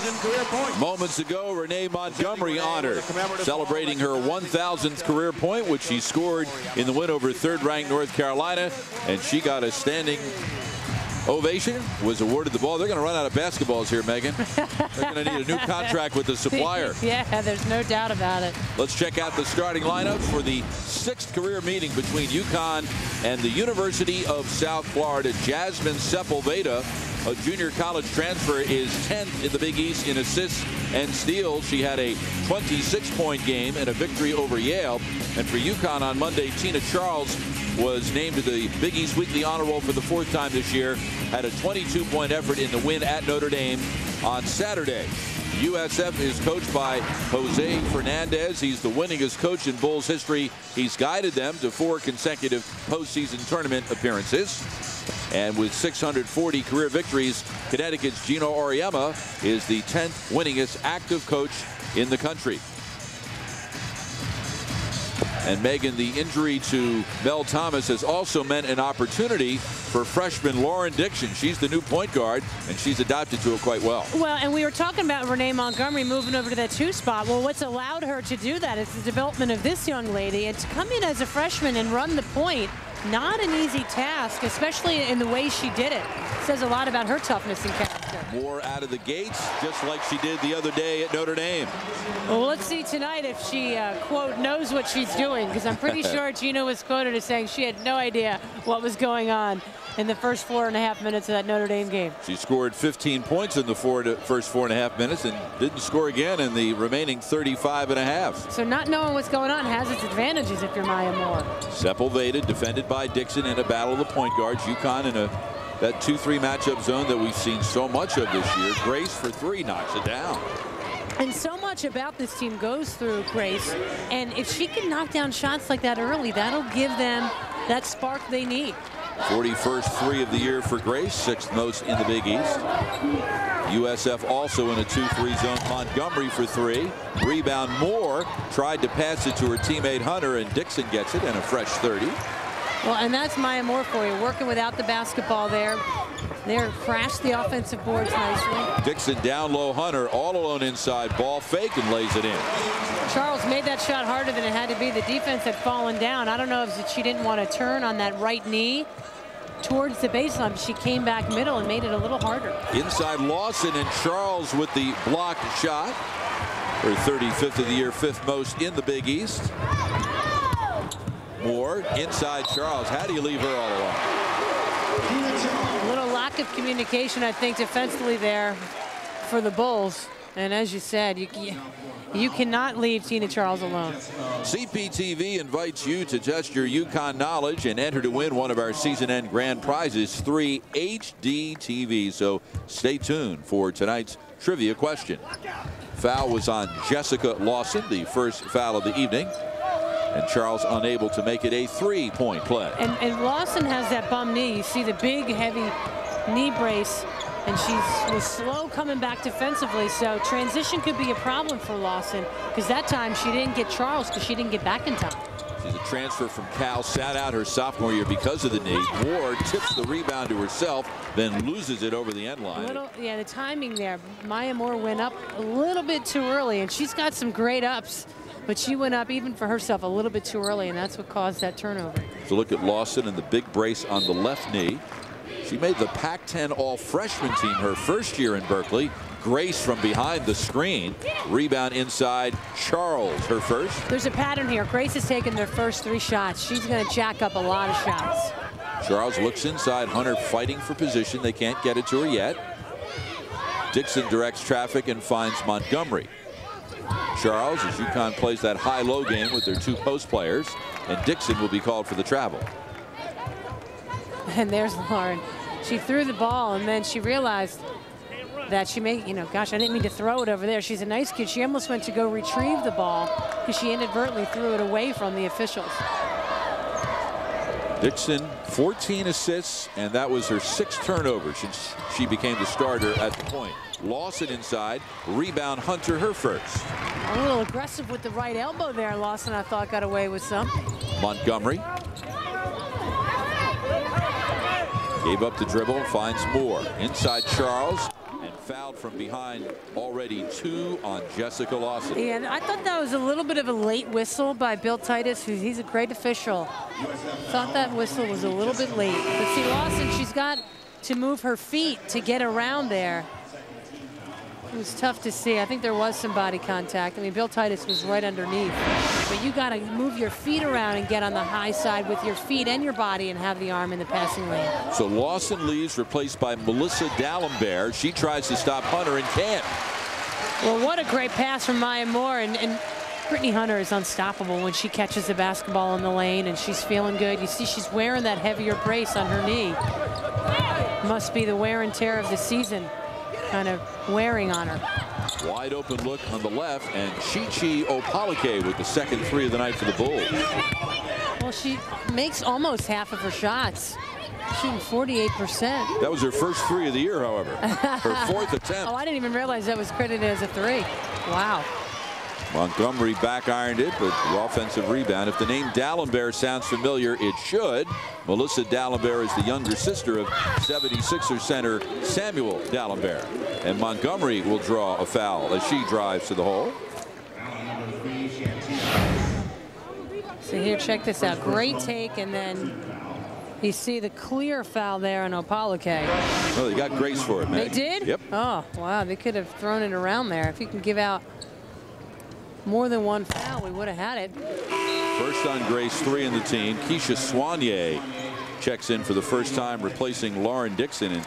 1,000 career points. Moments ago, Renee Montgomery honored, celebrating her 1,000th career point, which she scored in the win over third-ranked North Carolina, and she got a standing ovation, was awarded the ball. They're going to run out of basketballs here, Megan. They're going to need a new contract with the supplier. Yeah, there's no doubt about it. Let's check out the starting lineup for the 6th career meeting between UConn and the University of South Florida. Jasmine Sepulveda, a junior college transfer, is 10th in the Big East in assists and steals. She had a 26-point game and a victory over Yale. And for UConn on Monday, Tina Charles was named to the Big East Weekly Honor Roll for the 4th time this year. Had a 22-point effort in the win at Notre Dame on Saturday. USF is coached by Jose Fernandez. He's the winningest coach in Bulls history. He's guided them to 4 consecutive postseason tournament appearances. And with 640 career victories, Connecticut's Gino Auriemma is the 10th winningest active coach in the country. And Megan, the injury to Mel Thomas has also meant an opportunity for freshman Lauren Dixon. She's the new point guard, and she's adapted to it quite well. Well, and we were talking about Renee Montgomery moving over to that 2 spot. Well, what's allowed her to do that is the development of this young lady. And to come in as a freshman and run the point, not an easy task, especially in the way she did it. Says a lot about her toughness and character. More out of the gates, just like she did the other day at Notre Dame. Well, let's see tonight if she, quote, knows what she's doing, because I'm pretty sure Gina was quoted as saying she had no idea what was going on in the first 4.5 minutes of that Notre Dame game. She scored 15 points in the first 4.5 minutes and didn't score again in the remaining 35.5. So not knowing what's going on has its advantages if you're Maya Moore. Sepulveda defended by Dixon in a battle of the point guards. UConn in that 2-3 matchup zone that we've seen so much of this year. Grace for 3 knocks it down. And so much about this team goes through Grace. And if she can knock down shots like that early, that'll give them that spark they need. 41st 3 of the year for Grace, 6th most in the Big East. USF also in a 2-3 zone. Montgomery for 3. Rebound Moore, tried to pass it to her teammate Hunter, and Dixon gets it, and a fresh 30. Well, and that's Maya Moore for you, working without the basketball there. There, crashed the offensive boards nicely. Dixon down low, Hunter all alone inside, ball fake and lays it in. Charles made that shot harder than it had to be. The defense had fallen down. I don't know if she didn't want to turn on that right knee towards the baseline, but she came back middle and made it a little harder. Inside Lawson, and Charles with the blocked shot. Her 35th of the year, 5th most in the Big East. Moore inside Charles. How do you leave her all alone? A little lack of communication, I think, defensively there for the Bulls. And as you said, you cannot leave Tina Charles alone. CPTV invites you to test your UConn knowledge and enter to win one of our season-end grand prizes, 3 HD TVs. So stay tuned for tonight's trivia question. Foul was on Jessica Lawson, the first foul of the evening. And Charles unable to make it a 3-point play. And Lawson has that bum knee. You see the big, heavy knee brace, and she was slow coming back defensively. So transition could be a problem for Lawson, because that time she didn't get Charles because she didn't get back in time. She's a transfer from Cal, sat out her sophomore year because of the knee. Ward tips the rebound to herself, then loses it over the end line. Yeah, the timing there. Maya Moore went up a little bit too early, and she's got some great ups. But she went up even for herself a little bit too early, and that's what caused that turnover. So look at Lawson and the big brace on the left knee. She made the Pac-10 all-freshman team her first year in Berkeley. Grace from behind the screen. Rebound inside. Charles, her first. There's a pattern here. Grace has taken their first 3 shots. She's going to jack up a lot of shots. Charles looks inside. Hunter fighting for position. They can't get it to her yet. Dixon directs traffic and finds Montgomery. Charles, as UConn plays that high-low game with their 2 post players, and Dixon will be called for the travel. And there's Lauren. She threw the ball, and then she realized that she may, gosh, I didn't mean to throw it over there. She's a nice kid. She almost went to go retrieve the ball because she inadvertently threw it away from the officials. Dixon, 14 assists, and that was her 6th turnover since she became the starter at the point. Lawson inside, rebound Hunter, her first. A little aggressive with the right elbow there. Lawson, I thought, got away with some. Montgomery gave up the dribble, finds Moore inside Charles, and fouled from behind already, 2 on Jessica Lawson. Yeah, and I thought that was a little bit of a late whistle by Bill Titus, he's a great official. Thought that whistle was a little bit late. But see, Lawson, she's got to move her feet to get around there. It was tough to see. I think there was some body contact. I mean, Bill Titus was right underneath. But you got to move your feet around and get on the high side with your feet and your body and have the arm in the passing lane. So Lawson leaves, replaced by Melissa D'Alembert. She tries to stop Hunter and can't. Well, what a great pass from Maya Moore. And Brittany Hunter is unstoppable when she catches the basketball in the lane, and she's feeling good. You see she's wearing that heavier brace on her knee. Must be the wear and tear of the season kind of wearing on her. Wide open look on the left, and Chi-Chi Opalike with the second 3 of the night for the Bulls. Well, she makes almost half of her shots, shooting 48%. That was her first 3 of the year, however. Her 4th attempt. Oh, I didn't even realize that was credited as a 3. Wow. Montgomery back ironed it, but the offensive rebound. If the name D'Alembert sounds familiar, it should. Melissa D'Alembert is the younger sister of 76er center Samuel D'Alembert. And Montgomery will draw a foul as she drives to the hole. So here, check this out. Great take, and then you see the clear foul there on Opalike. Well, they got grace for it, man. They did? Yep. Oh, wow. They could have thrown it around there. If you can give out more than one foul, we would have had it. First on Grace, 3 in the team. Keisha Soignier checks in for the first time, replacing Lauren Dixon, and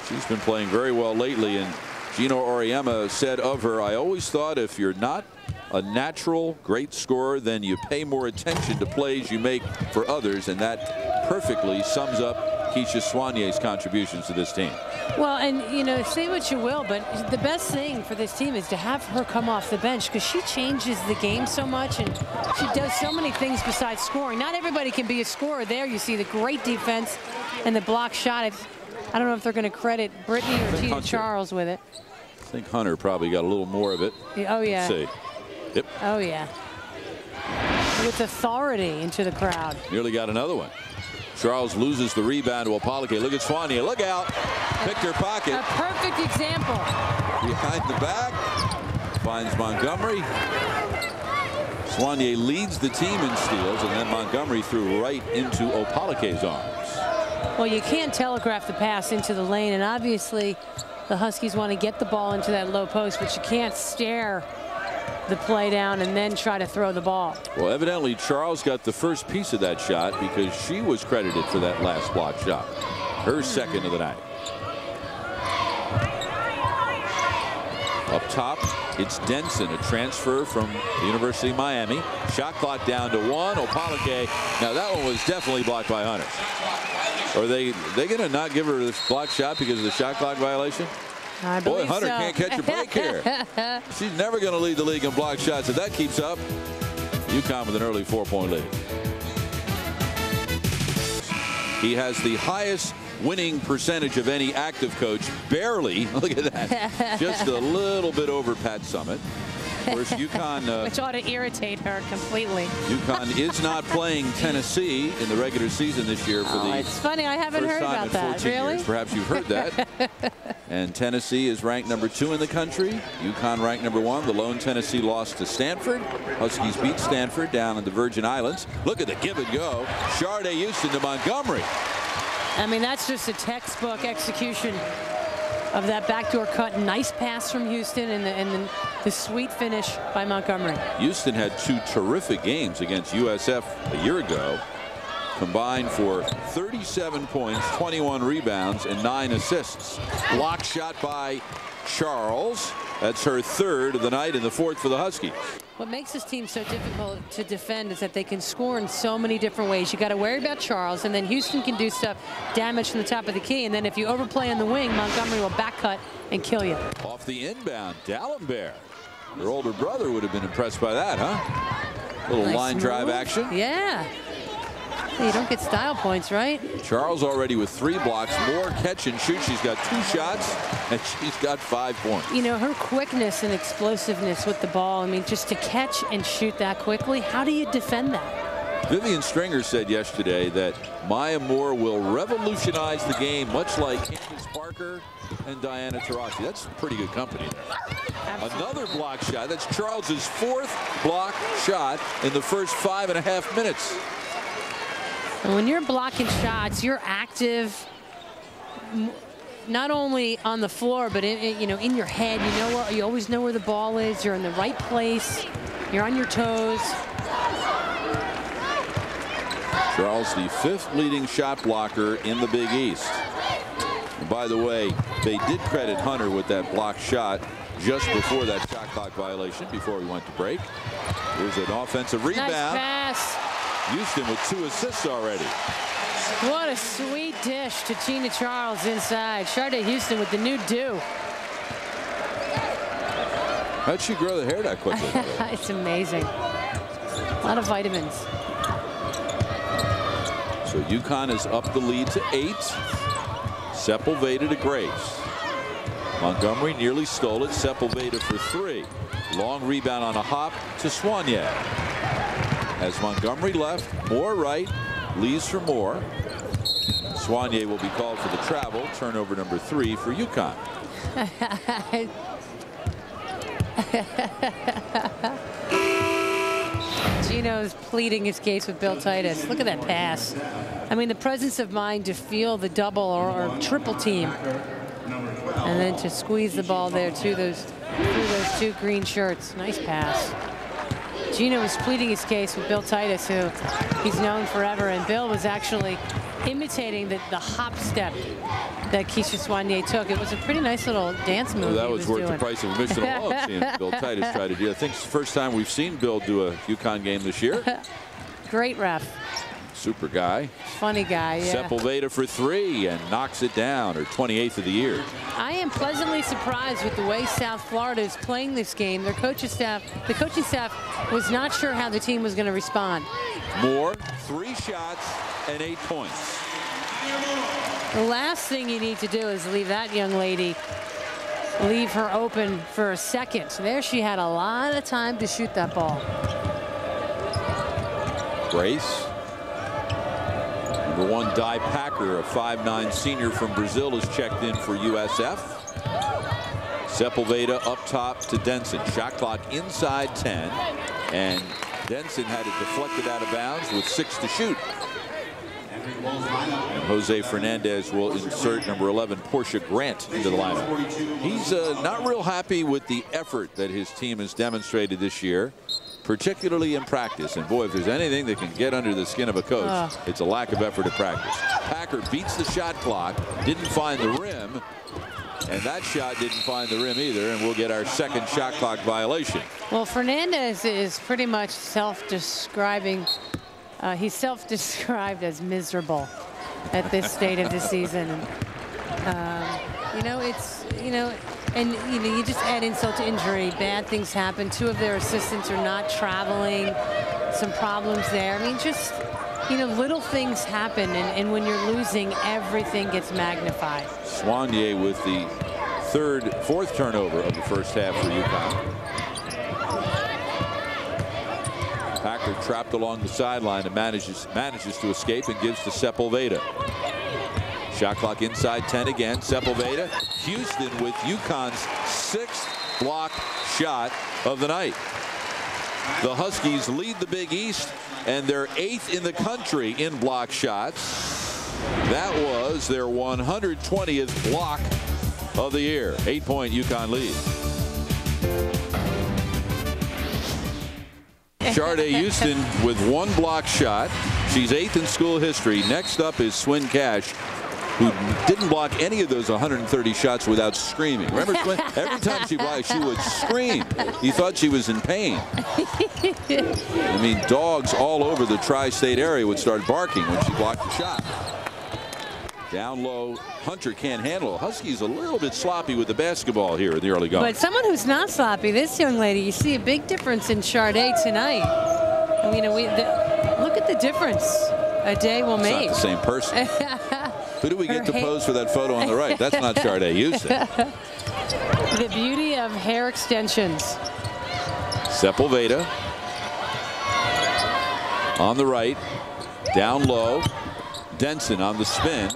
she's been playing very well lately. And Gino Auriemma said of her, "I always thought if you're not a natural great scorer, then you pay more attention to plays you make for others," and that perfectly sums up Keisha Soignier's contributions to this team. Well, and you know, say what you will, but the best thing for this team is to have her come off the bench, because she changes the game so much, and she does so many things besides scoring. Not everybody can be a scorer. There you see the great defense and the block shot. I don't know if they're going to credit Brittany or Tina Charles with it. I think Hunter probably got a little more of it. Oh yeah. Let's see. Yep. Oh yeah. With authority into the crowd. Nearly got another one. Charles loses the rebound to Opalike. Look at Soignier. Look out. Picked her pocket. A perfect example. Behind the back. Finds Montgomery. Soignier leads the team in steals, and then Montgomery threw right into Opalike's arms. Well, you can't telegraph the pass into the lane, and obviously the Huskies want to get the ball into that low post, but you can't stare the play down and then try to throw the ball. Well, evidently Charles got the first piece of that shot because she was credited for that last block shot. Her second of the night. Up top, it's Denson, a transfer from the University of Miami. Shot clock down to 1. Opalike. Now that one was definitely blocked by Hunter. Are they going to not give her this block shot because of the shot clock violation? Boy, Hunter can't catch a break here. She's never going to lead the league in block shots. If that keeps up, UConn with an early 4-point lead. He has the highest winning percentage of any active coach. Barely. Look at that. Just a little bit over Pat Summitt. Of course, UConn, which ought to irritate her completely. UConn is not playing Tennessee in the regular season this year for the it's funny, I haven't heard about that. Really? Years. Perhaps you've heard that. And Tennessee is ranked number 2 in the country. UConn ranked number 1. The lone Tennessee lost to Stanford. Huskies beat Stanford down in the Virgin Islands. Look at the give and go. Sharday Houston to Montgomery. I mean, that's just a textbook execution of that backdoor cut. Nice pass from Houston, and the sweet finish by Montgomery. Houston had 2 terrific games against USF a year ago. Combined for 37 points, 21 rebounds, and 9 assists. Block shot by Charles. That's her 3rd of the night and the 4th for the Huskies. What makes this team so difficult to defend is that they can score in so many different ways. You got to worry about Charles, and then Houston can do stuff, damage from the top of the key, and then if you overplay on the wing, Montgomery will back cut and kill you. Off the inbound, D'Alembert. Her older brother would have been impressed by that, huh? Little Nice line drive move. action. Yeah. Hey, you don't get style points, right? Charles already with 3 blocks, more catch and shoot. She's got 2 shots, and she's got 5 points. You know, her quickness and explosiveness with the ball, I mean, just to catch and shoot that quickly, how do you defend that? Vivian Stringer said yesterday that Maya Moore will revolutionize the game, much like Candace Parker and Diana Taurasi. That's pretty good company. Another block shot. That's Charles's 4th block shot in the first 5.5 minutes. When you're blocking shots, you're active, not only on the floor, but in your head. You always know where the ball is. You're in the right place. You're on your toes. Charles, the 5th leading shot blocker in the Big East. And by the way, they did credit Hunter with that block shot just before that shot clock violation, before we went to break. Here's an offensive rebound. Nice pass. Houston with 2 assists already. What a sweet dish to Gina Charles inside. Sharday Houston with the new do. How'd she grow the hair that quickly? It's amazing. A lot of vitamins. So UConn is up the lead to 8. Sepulveda to Grace. Montgomery nearly stole it. Sepulveda for 3. Long rebound on a hop to Soignier. As Montgomery left, Moore right, leaves for Moore. Soignier will be called for the travel. Turnover number 3 for UConn. Gino's pleading his case with Bill Titus. Look at that pass. I mean, the presence of mind to feel the double or triple team. And then to squeeze the ball there through those 2 green shirts. Nice pass. Gino was pleading his case with Bill Titus, who he's known forever. And Bill was actually imitating the hop step that Keisha Soignier took. It was a pretty nice little dance move. Well, that was worth the price of admission alone, seeing Bill Titus try to do. I think it's the first time we've seen Bill do a UConn game this year. Great ref. Super guy. Funny guy, yeah. Sepulveda for 3 and knocks it down, her 28th of the year. I am pleasantly surprised with the way South Florida is playing this game. The coaching staff was not sure how the team was going to respond. Moore, 3 shots and 8 points. The last thing you need to do is leave that young lady, leave her open for a second. There she had a lot of time to shoot that ball. Grace. Number 1, Di Packer, a 5'9" senior from Brazil, is checked in for USF. Sepulveda up top to Denson. Shot clock inside 10. And Denson had it deflected out of bounds with 6 to shoot. And Jose Fernandez will insert number 11, Portia Grant, into the lineup. He's not real happy with the effort that his team has demonstrated this year, particularly in practice. And boy, if there's anything that can get under the skin of a coach, it's a lack of effort at practice. Packer beats the shot clock, didn't find the rim, and that shot didn't find the rim either, and we'll get our 2nd shot clock violation. Well, Fernandez is pretty much self-describing. He's self-described as miserable at this state of the season. You just add insult to injury. Bad things happen. 2 of their assistants are not traveling. Some problems there. I mean, just, little things happen. And when you're losing, everything gets magnified. Soignier with the 4th turnover of the first half for UConn. Packer trapped along the sideline and manages to escape and gives to Sepulveda. Shot clock inside 10 again. Sepulveda. Houston with UConn's 6th block shot of the night. The Huskies lead the Big East, and they're 8th in the country in block shots. That was their 120th block of the year. 8-point UConn lead. Sharday Houston with 1 block shot. She's 8th in school history. Next up is Swin Cash, who didn't block any of those 130 shots without screaming. Remember, Swin? Every time she blocked, she would scream. You thought she was in pain. I mean, dogs all over the tri-state area would start barking when she blocked the shot. Down low, Hunter can't handle it. Huskies a little bit sloppy with the basketball here in the early going. But someone who's not sloppy, this young lady, you see a big difference in Sharday tonight. I mean, look at the difference a day will make. It's not the same person. Who do we get to pose for that photo on the right? That's not Sharday Houston. The beauty of hair extensions. Sepulveda. On the right, down low. Denson on the spin.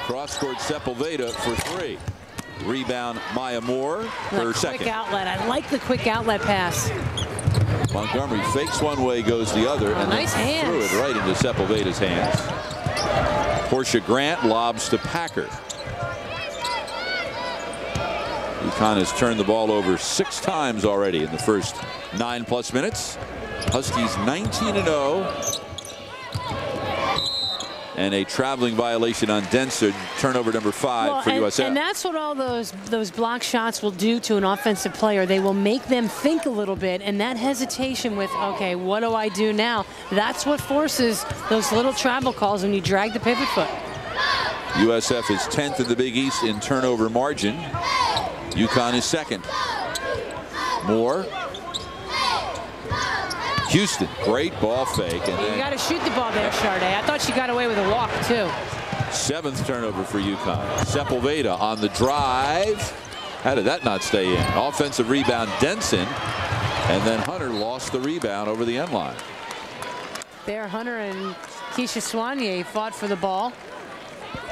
Cross-court Sepulveda for three. Rebound Maya Moore, her second. Quick outlet. I like the quick outlet pass. Montgomery fakes one way, goes the other, and nice hands. Threw it right into Sepulveda's hands. Portia Grant lobs to Packer. UConn has turned the ball over 6 times already in the first 9+ minutes. Huskies 19-0. And a traveling violation on Denson, turnover number 5 for USF. And that's what all those block shots will do to an offensive player. They will make them think a little bit, and that hesitation with, okay, what do I do now? That's what forces those little travel calls when you drag the pivot foot. USF is 10th in the Big East in turnover margin. UConn is 2nd. Moore. Houston, great ball fake. And you got to shoot the ball there, Charday. I thought she got away with a walk, too. 7th turnover for UConn. Sepulveda on the drive. How did that not stay in? Offensive rebound, Denson. And then Hunter lost the rebound over the end line. There, Hunter and Keisha Soignier fought for the ball.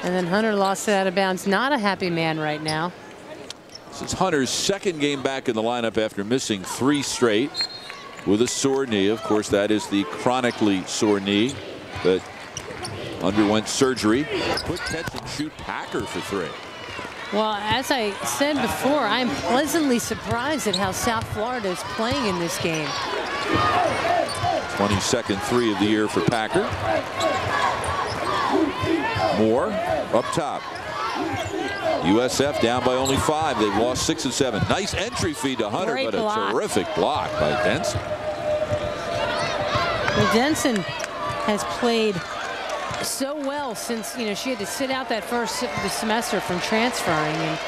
And then Hunter lost it out of bounds. Not a happy man right now. This is Hunter's 2nd game back in the lineup after missing 3 straight. With a sore knee. Of course, that is the chronically sore knee that underwent surgery. Quick catch and shoot Packer for 3. Well, as I said before, I'm pleasantly surprised at how South Florida is playing in this game. 22nd 3 of the year for Packer. Moore up top. USF down by only 5. They've lost 6 of 7. Nice entry feed to Hunter, Great but block. A terrific block by Denson. Well, Denson has played so well since, you know, she had to sit out that first semester from transferring, and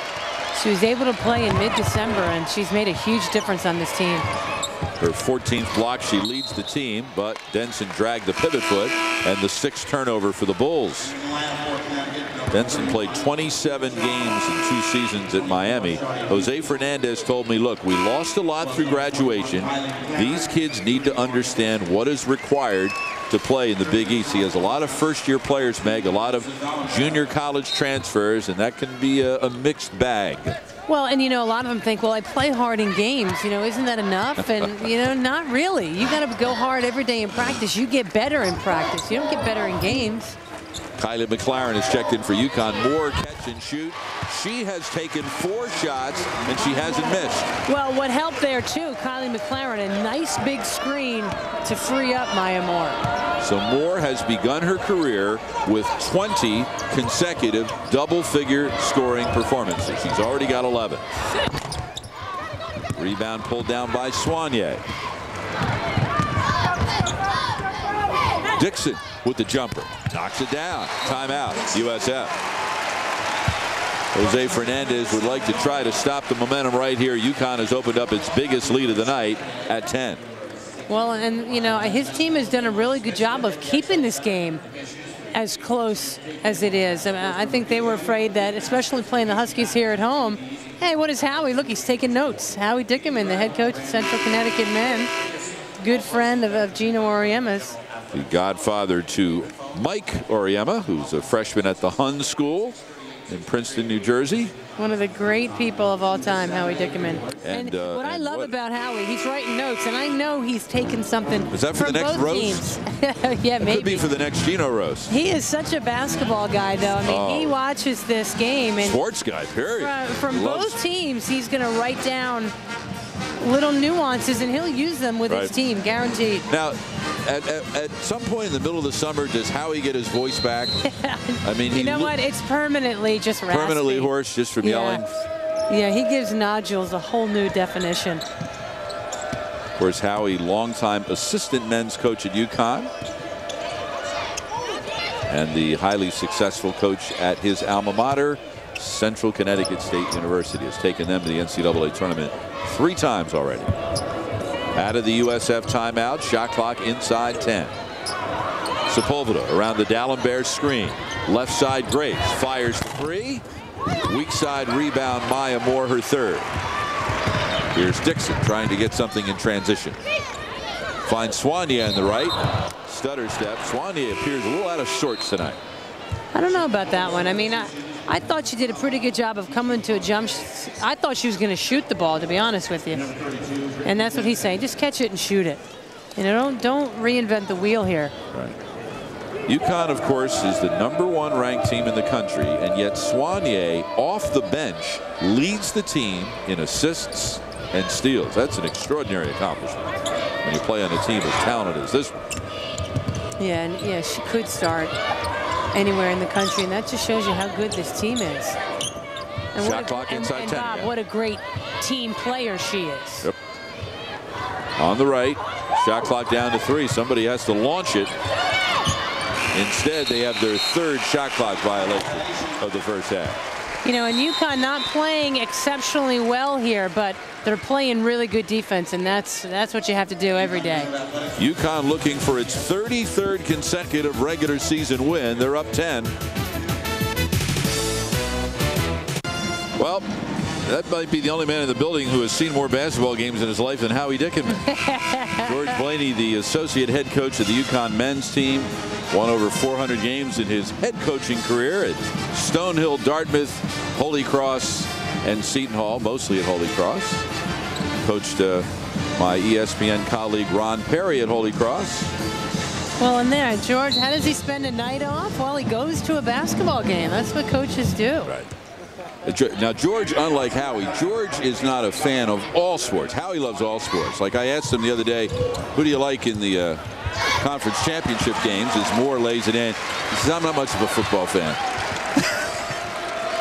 she was able to play in mid-December, and she's made a huge difference on this team. Her 14th block, she leads the team, but Denson dragged the pivot foot, and the 6th turnover for the Bulls. Denson played 27 games in 2 seasons at Miami. Jose Fernandez told me, look, we lost a lot through graduation. These kids need to understand what is required to play in the Big East. He has a lot of first-year players, Meg, a lot of junior college transfers, and that can be a mixed bag. Well, and, you know, a lot of them think, well, I play hard in games. You know, isn't that enough? And, you know, not really. You got to go hard every day in practice. You get better in practice. You don't get better in games. Kylie McLaren has checked in for UConn. Moore catch and shoot. She has taken 4 shots, and she hasn't missed. Well, what helped there, too, Kylie McLaren, a nice big screen to free up Maya Moore. So Moore has begun her career with 20 consecutive double-figure scoring performances. She's already got 11. Rebound pulled down by Soignier. Dixon with the jumper. Knocks it down. Timeout, USF. Jose Fernandez would like to try to stop the momentum right here. UConn has opened up its biggest lead of the night at 10. Well, and, you know, his team has done a really good job of keeping this game as close as it is. I mean, I think they were afraid that, especially playing the Huskies here at home, hey, what is Howie? Look, he's taking notes. Howie Dickerman, the head coach of Central Connecticut men, good friend of Gino Auriemma's. The godfather to Mike Auriemma, who's a freshman at the Hun School in Princeton, New Jersey. One of the great people of all time, Howie Dickerman. And what I love what? about Howie, he's writing notes, and I know he's taken something Is that for the next both roast? teams. Yeah, maybe. Could be for the next Gino roast. He is such a basketball guy, though. I mean, he watches this game. And sports guy, period. From both teams, he's going to write down little nuances, and he'll use them with his team, guaranteed. Now, at some point in the middle of the summer, does Howie get his voice back? I mean, you know what? It's permanently just raspy. Permanently hoarse just from yelling. Yeah, he gives nodules a whole new definition. Of course, Howie, longtime assistant men's coach at UConn, and the highly successful coach at his alma mater, Central Connecticut State University, has taken them to the NCAA tournament 3 times already. Out of the USF timeout, shot clock inside 10. Sepulveda around the D'Alembert screen. Left side, Grace fires 3. Weak side rebound, Maya Moore, her 3rd. Here's Dixon trying to get something in transition. Finds Soignier on the right. stutter step. Swanier appears a little out of sorts tonight. I don't know about that one. I mean, I thought she did a pretty good job of coming to a jump. I thought she was going to shoot the ball, to be honest with you. And that's what he's saying. Just catch it and shoot it. You know, don't reinvent the wheel here. Right. UConn, of course, is the #1 ranked team in the country, and yet Swanier, off the bench, leads the team in assists and steals. That's an extraordinary accomplishment when you play on a team as talented as this one. Yeah, and yeah, she could start anywhere in the country, and that just shows you how good this team is. And Shot clock inside 10. Bob, what a great team player she is. Yep. On the right, shot clock down to 3. Somebody has to launch it. Instead, they have their 3rd shot clock violation of the first half. You know, and UConn not playing exceptionally well here, but they're playing really good defense, and that's what you have to do every day. UConn looking for its 33rd consecutive regular season win. They're up 10. Well, that might be the only man in the building who has seen more basketball games in his life than Howie Dickinman. George Blaney, the associate head coach of the UConn men's team, won over 400 games in his head coaching career at Stonehill, Dartmouth, Holy Cross, and Seton Hall, mostly at Holy Cross. Coached my ESPN colleague Ron Perry at Holy Cross. Well, and there, George, how does he spend a night off? Well, he goes to a basketball game. That's what coaches do. Right. Now, George, unlike Howie, George is not a fan of all sports. Howie loves all sports. Like I asked him the other day, who do you like in the conference championship games? As Moore lays it in, he says, I'm not much of a football fan.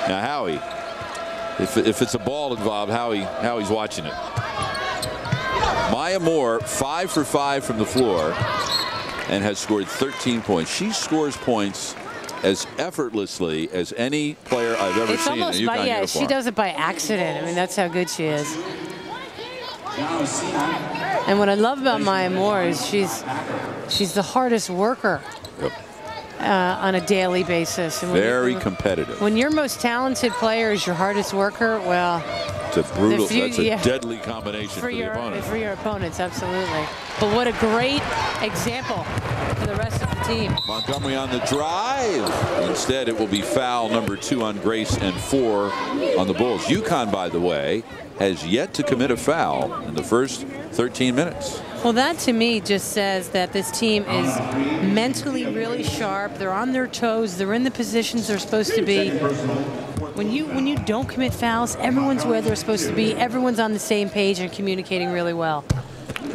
Now, Howie, if it's a ball involved, Howie's watching it. Maya Moore, 5 for 5 from the floor, and has scored 13 points. She scores points as effortlessly as any player I've ever seen in a UConn uniform. She does it by accident. I mean, that's how good she is. And what I love about Maya Moore is she's the hardest worker. Yep. On a daily basis. And very competitive. When your most talented player is your hardest worker, well, it's a brutal, that's a deadly combination for the opponent. For your opponents, absolutely. But what a great example for the rest of the team. Montgomery on the drive. Instead, it will be foul number 2 on Grace and 4 on the Bulls. UConn, by the way, has yet to commit a foul in the first 13 minutes. Well, that to me just says that this team is mentally really sharp. They're on their toes. They're in the positions they're supposed to be. When you don't commit fouls, everyone's where they're supposed to be. Everyone's on the same page and communicating really well.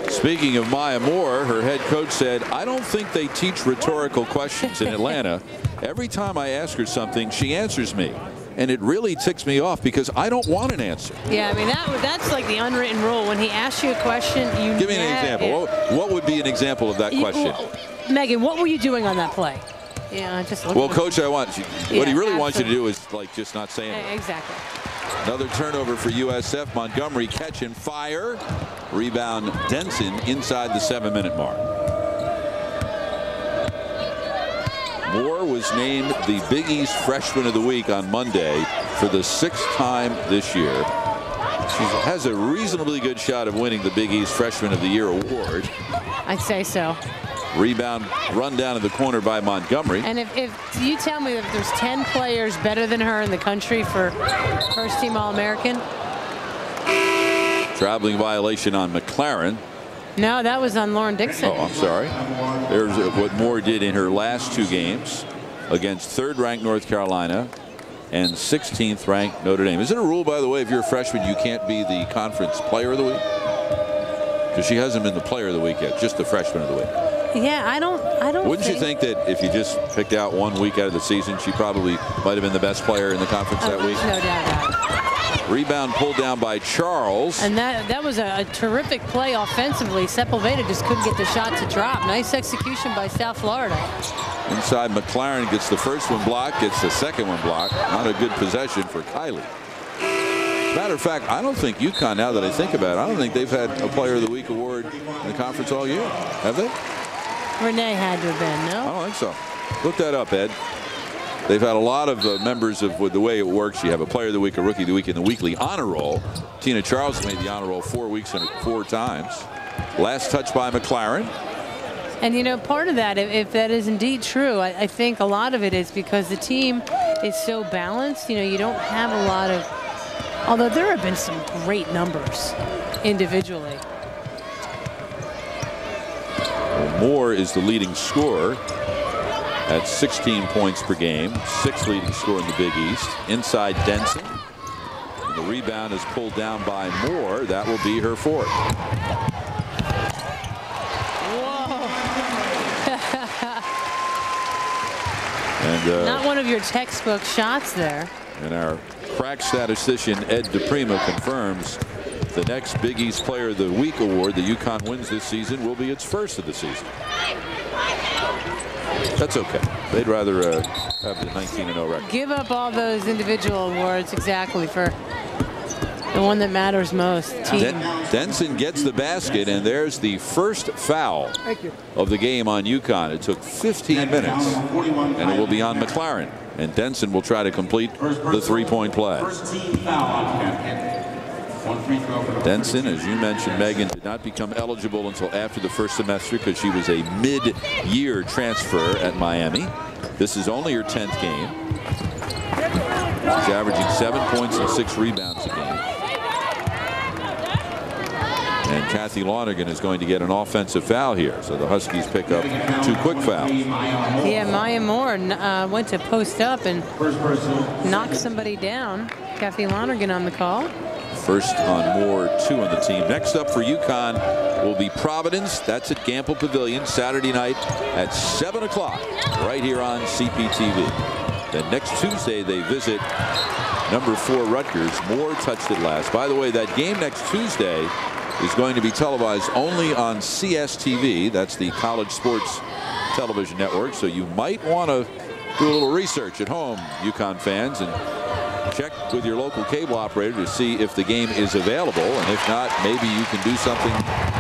Speaking of Maya Moore, her head coach said, I don't think they teach rhetorical questions in Atlanta. Every time I ask her something, she answers me. And it really ticks me off because I don't want an answer. Yeah, I mean, that's like the unwritten rule. When he asks you a question, you give me an example. What would be an example of that question? Megan, what were you doing on that play? Yeah, just look. Well, Coach, what he really wants you to do is like just not say anything. Exactly. Another turnover for USF. Montgomery catch and fire. Rebound Denson inside the 7-minute mark. Moore was named the Big East Freshman of the Week on Monday for the 6th time this year. She has a reasonably good shot of winning the Big East Freshman of the Year award. I'd say so. Rebound run down in the corner by Montgomery. And if you tell me that there's 10 players better than her in the country for first team All-American. Traveling violation on McLaren. No, that was on Lauren Dixon. Oh, I'm sorry. There's what Moore did in her last 2 games against 3rd-ranked North Carolina and 16th-ranked Notre Dame. Is it a rule, by the way, if you're a freshman, you can't be the conference player of the week? Because she hasn't been the player of the week yet, just the freshman of the week. Yeah, I don't. Wouldn't you think that if you just picked out 1 week out of the season, she probably might have been the best player in the conference that week? No doubt about it. Rebound pulled down by Charles. And that was a terrific play offensively. Sepulveda just couldn't get the shot to drop. Nice execution by South Florida. Inside, McLaren gets the first one blocked, gets the second one blocked. Not a good possession for Kylie. Matter of fact, I don't think UConn, now that I think about it, I don't think they've had a Player of the Week award in the conference all year. Have they? Renee had to have been, no? I don't think so. Look that up, Ed. They've had a lot of members of the way it works. You have a Player of the Week, a Rookie of the Week in the weekly honor roll. Tina Charles made the honor roll 4 times. Last touch by McLaren. And, you know, part of that, if that is indeed true, I think a lot of it is because the team is so balanced. You know, you don't have a lot of, although there have been some great numbers individually. Well, Moore is the leading scorer at 16 points per game, 6th leading scorer in the Big East. Inside Denson. And the rebound is pulled down by Moore. That will be her 4th. And, not one of your textbook shots there. And our crack statistician Ed DePrima confirms the next Big East Player of the Week award that UConn wins this season will be its first of the season. That's okay. They'd rather have the 19-0 record. Give up all those individual awards exactly for the one that matters most. Team. Denson gets the basket, and there's the first foul of the game on UConn. It took 15 minutes, and it will be on McLaren. And Denson will try to complete the 3-point play. Denson, as you mentioned, Megan, did not become eligible until after the first semester because she was a mid-year transfer at Miami. This is only her 10th game. She's averaging 7 points and 6 rebounds a game. And Kathy Lonergan is going to get an offensive foul here. So the Huskies pick up 2 quick fouls. Yeah, Maya Moore went to post up and knock somebody down. Kathy Lonergan on the call. First on Moore, 2 on the team. Next up for UConn will be Providence. That's at Gamble Pavilion Saturday night at 7 o'clock right here on CPTV. Then next Tuesday they visit number 4 Rutgers. Moore touched it last. By the way, that game next Tuesday is going to be televised only on CSTV. That's the College Sports Television Network. So you might want to do a little research at home, UConn fans, and check with your local cable operator to see if the game is available. And if not, maybe you can do something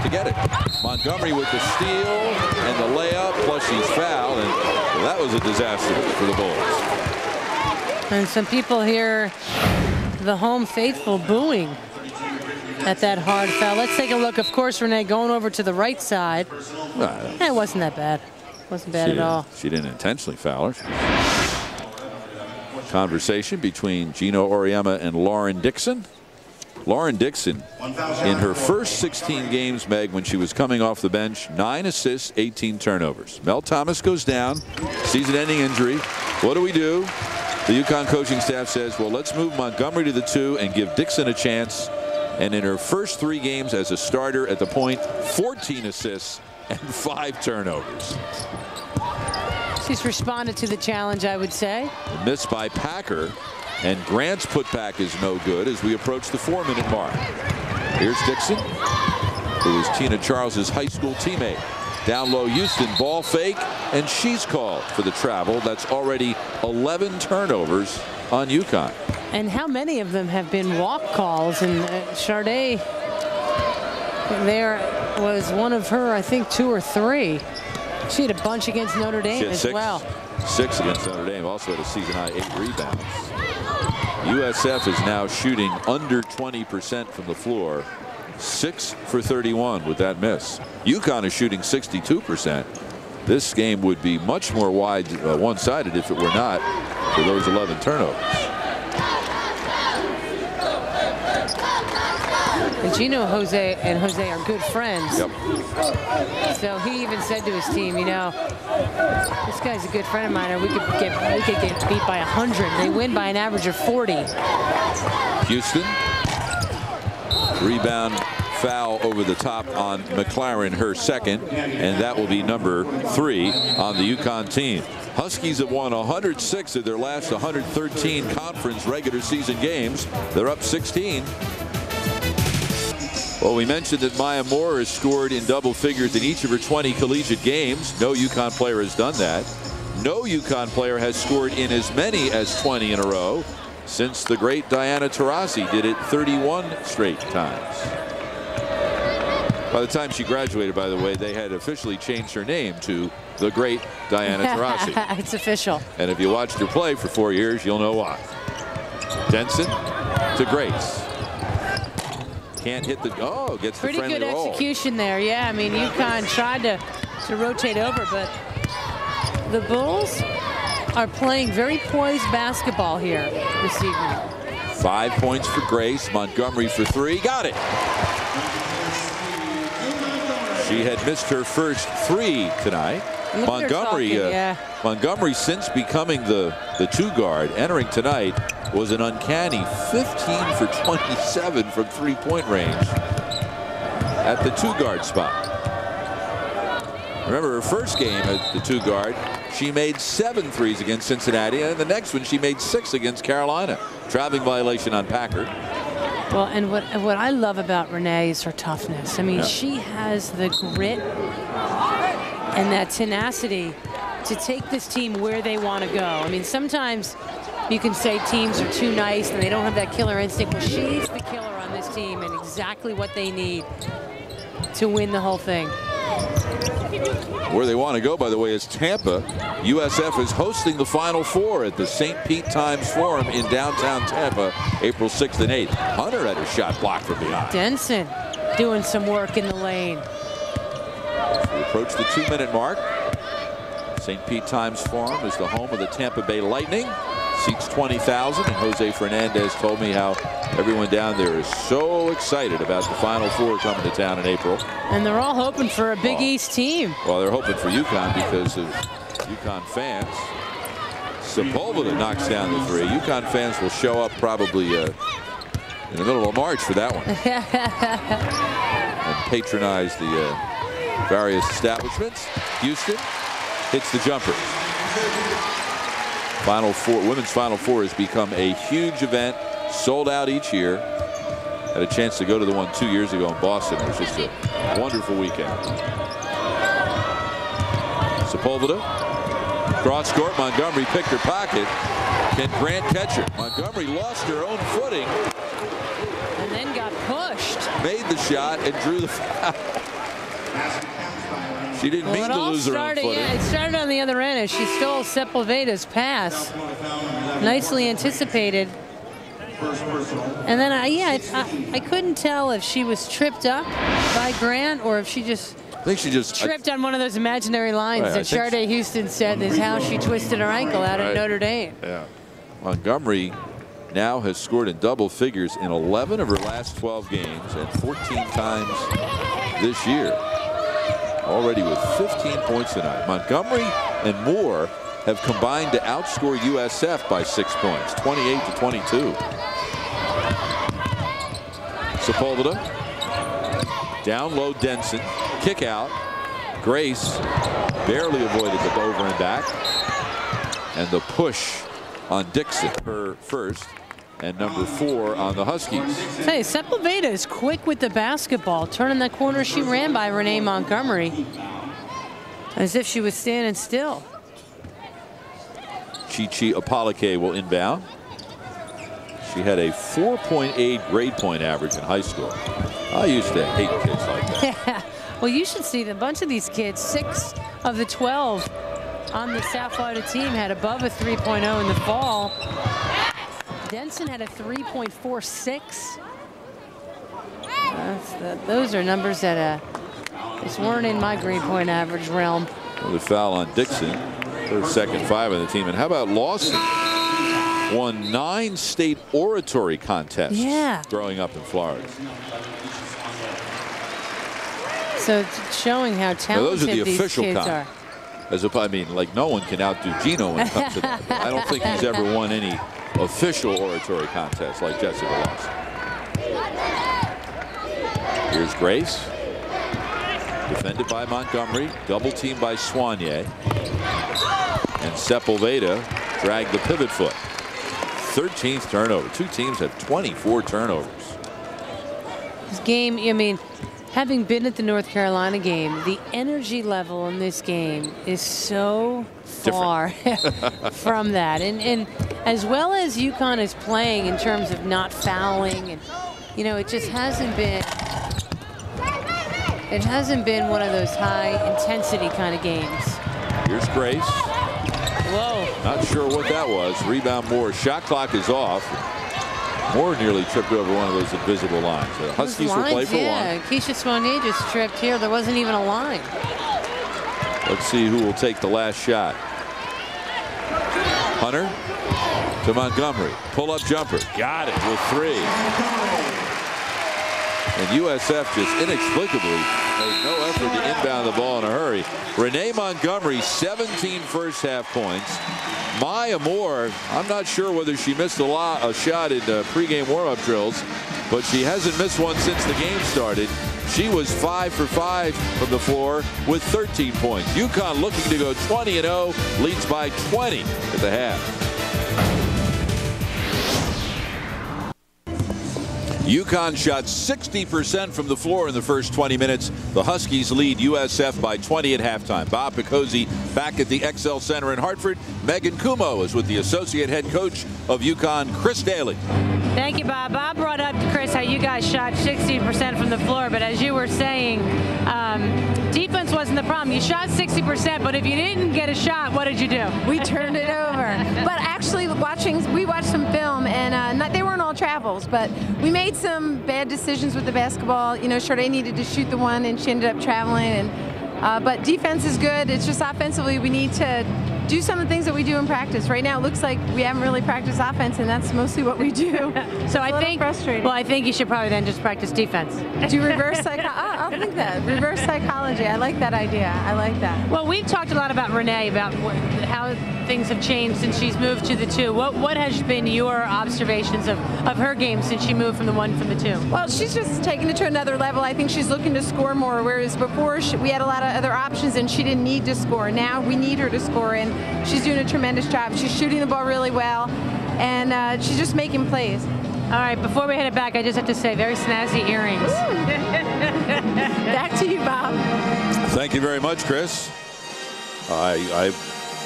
to get it. Montgomery with the steal and the layup, plus she's fouled. And that was a disaster for the Bulls. And some people here, the home faithful, booing at that hard foul. Let's take a look. Of course, Renee going over to the right side. It wasn't that bad. Wasn't bad at all. She didn't intentionally foul her. Conversation between Gino Auriemma and Lauren Dixon. Lauren Dixon, in her first 16 games, Meg, when she was coming off the bench, 9 assists, 18 turnovers. Mel Thomas goes down, season-ending injury. What do? The UConn coaching staff says, well, let's move Montgomery to the 2 and give Dixon a chance. And in her first 3 games as a starter at the point, 14 assists and 5 turnovers. She's responded to the challenge, I would say. A miss by Packer, and Grant's putback is no good as we approach the 4-minute mark. Here's Dixon, who is Tina Charles's high school teammate. Down low, Houston, ball fake, and she's called for the travel. That's already 11 turnovers on UConn. And how many of them have been walk calls? And Charday, there was one of her, I think 2 or 3. She had a bunch against Notre Dame as well. 6 against Notre Dame. Also had a season-high 8 rebounds. USF is now shooting under 20% from the floor. 6 for 31 with that miss. UConn is shooting 62%. This game would be much more one-sided if it were not for those 11 turnovers. And Gino and Jose are good friends. Yep. So he even said to his team, you know, this guy's a good friend of mine, and we could get beat by 100. They win by an average of 40. Houston. Rebound foul over the top on McLaren, her 2nd, and that will be number 3 on the UConn team. Huskies have won 106 of their last 113 conference regular season games. They're up 16. Well, we mentioned that Maya Moore has scored in double figures in each of her 20 collegiate games. No UConn player has done that. No UConn player has scored in as many as 20 in a row since the great Diana Taurasi did it 31 straight times. By the time she graduated, by the way, they had officially changed her name to the great Diana Taurasi. It's official. And if you watched her play for 4 years, you'll know why. Denson to Grace. Can't hit the, gets pretty the friendly good roll. Execution there. Yeah, I mean, UConn tried to to rotate over, but the Bulls are playing very poised basketball here this evening. 5 points for Grace. Montgomery for 3. Got it. She had missed her first 3 tonight. Montgomery, since becoming the 2 guard, entering tonight, was an uncanny 15 for 27 from 3-point range at the 2 guard spot. Remember her first game at the 2 guard, she made 7 threes against Cincinnati, and the next one she made 6 against Carolina. Traveling violation on Packard. Well, and what I love about Renee is her toughness. I mean, she has the grit and that tenacity to take this team where they want to go. I mean, sometimes you can say teams are too nice and they don't have that killer instinct. Well, she's the killer on this team and exactly what they need to win the whole thing. Where they want to go, by the way, is Tampa. USF is hosting the Final Four at the St. Pete Times Forum in downtown Tampa, April 6th and 8th. Hunter had a shot blocked from behind. Denson doing some work in the lane. We approach the 2-minute mark. St. Pete Times Forum is the home of the Tampa Bay Lightning. Seats 20,000, and Jose Fernandez told me how everyone down there is so excited about the Final Four coming to town in April. And they're all hoping for a Big East team. Well, they're hoping for UConn because of UConn fans. Sepulveda knocks down the 3. UConn fans will show up probably in the middle of March for that one. And patronize the various establishments. Houston hits the jumper. Final Four, women's Final Four has become a huge event, sold out each year. Had a chance to go to the one 2 years ago in Boston. It was just a wonderful weekend. Sepulveda, cross court. Montgomery picked her pocket. Can Grant catch her? Montgomery lost her own footing. And then got pushed. Made the shot and drew the foul. She didn't mean to lose her own footing. Yeah, it started on the other end as she stole Sepulveda's pass. Nicely anticipated. And then, I couldn't tell if she was tripped up by Grant or if she just tripped on one of those imaginary lines that Sharday Houston said is how she twisted her ankle out at Notre Dame. Yeah. Montgomery now has scored in double figures in 11 of her last 12 games and 14 times this year. Already with 15 points tonight. Montgomery and Moore have combined to outscore USF by 6 points, 28-22. Sepulveda, down low Denson, kick out. Grace barely avoided the over and back. And the push on Dixon, her first, and number 4 on the Huskies. Hey, Sepulveda is quick with the basketball, turning that corner she ran by Renee Montgomery as if she was standing still. Chi-Chi Apolike will inbound. She had a 4.8 grade point average in high school. I used to hate kids like that. Yeah. Well, you should see the bunch of these kids. 6 of the 12 on the South Florida team had above a 3.0 in the fall. Denson had a 3.46. Those are numbers that just weren't in my grade point average realm. Another foul on Dixon. Her second 5 on the team. And how about Lawson? Won 9 state oratory contests growing up in Florida. So it's showing how talented those are the these official kids are. I mean, like, no one can outdo Gino when it comes to that. I don't think he's ever won any official oratory contest like Jessica Lawson. Here's Grace. Defended by Montgomery. Double teamed by Soigné. And Sepulveda dragged the pivot foot. 13th turnover. Two teams have 24 turnovers. This game, I mean, having been at the North Carolina game, the energy level in this game is so far from that. And as well as UConn is playing in terms of not fouling, and it just hasn't been. It hasn't been one of those high intensity kind of games. Here's Grace. Whoa. Not sure what that was. Rebound Moore. Shot clock is off. Moore nearly tripped over one of those invisible lines. The Huskies will play for one. Keisha Soigné just tripped here. There wasn't even a line. Let's see who will take the last shot. Hunter to Montgomery. Pull-up jumper. Got it with 3. And USF just inexplicably made no effort to inbound the ball in a hurry. Renee Montgomery, 17 first-half points. Maya Moore, I'm not sure whether she missed a shot in pregame warm-up drills, but she hasn't missed one since the game started. She was 5 for 5 from the floor with 13 points. UConn looking to go 20-0, leads by 20 at the half. UConn shot 60% from the floor in the first 20 minutes. The Huskies lead USF by 20 at halftime. Bob Picozzi back at the XL Center in Hartford. Megan Kumo is with the associate head coach of UConn, Chris Daly. Thank you, Bob. Bob brought up to Chris how you guys shot 60% from the floor, but as you were saying, defense wasn't the problem. You shot 60%, but if you didn't get a shot, what did you do? We turned it over. But actually, we watched some film, and they weren't all travels, but we made some bad decisions with the basketball. You know, Sade needed to shoot the one, and she ended up traveling. And but defense is good. It's just offensively we need to do some of the things that we do in practice. Right now it looks like we haven't really practiced offense, and that's mostly what we do. So I think frustrating. Well, I think you should probably then just practice defense. Do reverse psychology. I'll think that. Reverse psychology. I like that idea. I like that. Well, we've talked a lot about Renee, about how things have changed since she's moved to the 2. What has been your observations of her game since she moved from the 1 from the 2? Well, she's just taken it to another level. I think she's looking to score more, whereas before we had a lot of other options and she didn't need to score. Now we need her to score, and she's doing a tremendous job. She's shooting the ball really well, and she's just making plays. All right, before we head it back, I just have to say, very snazzy earrings. Back to you, Bob. Thank you very much, Chris. I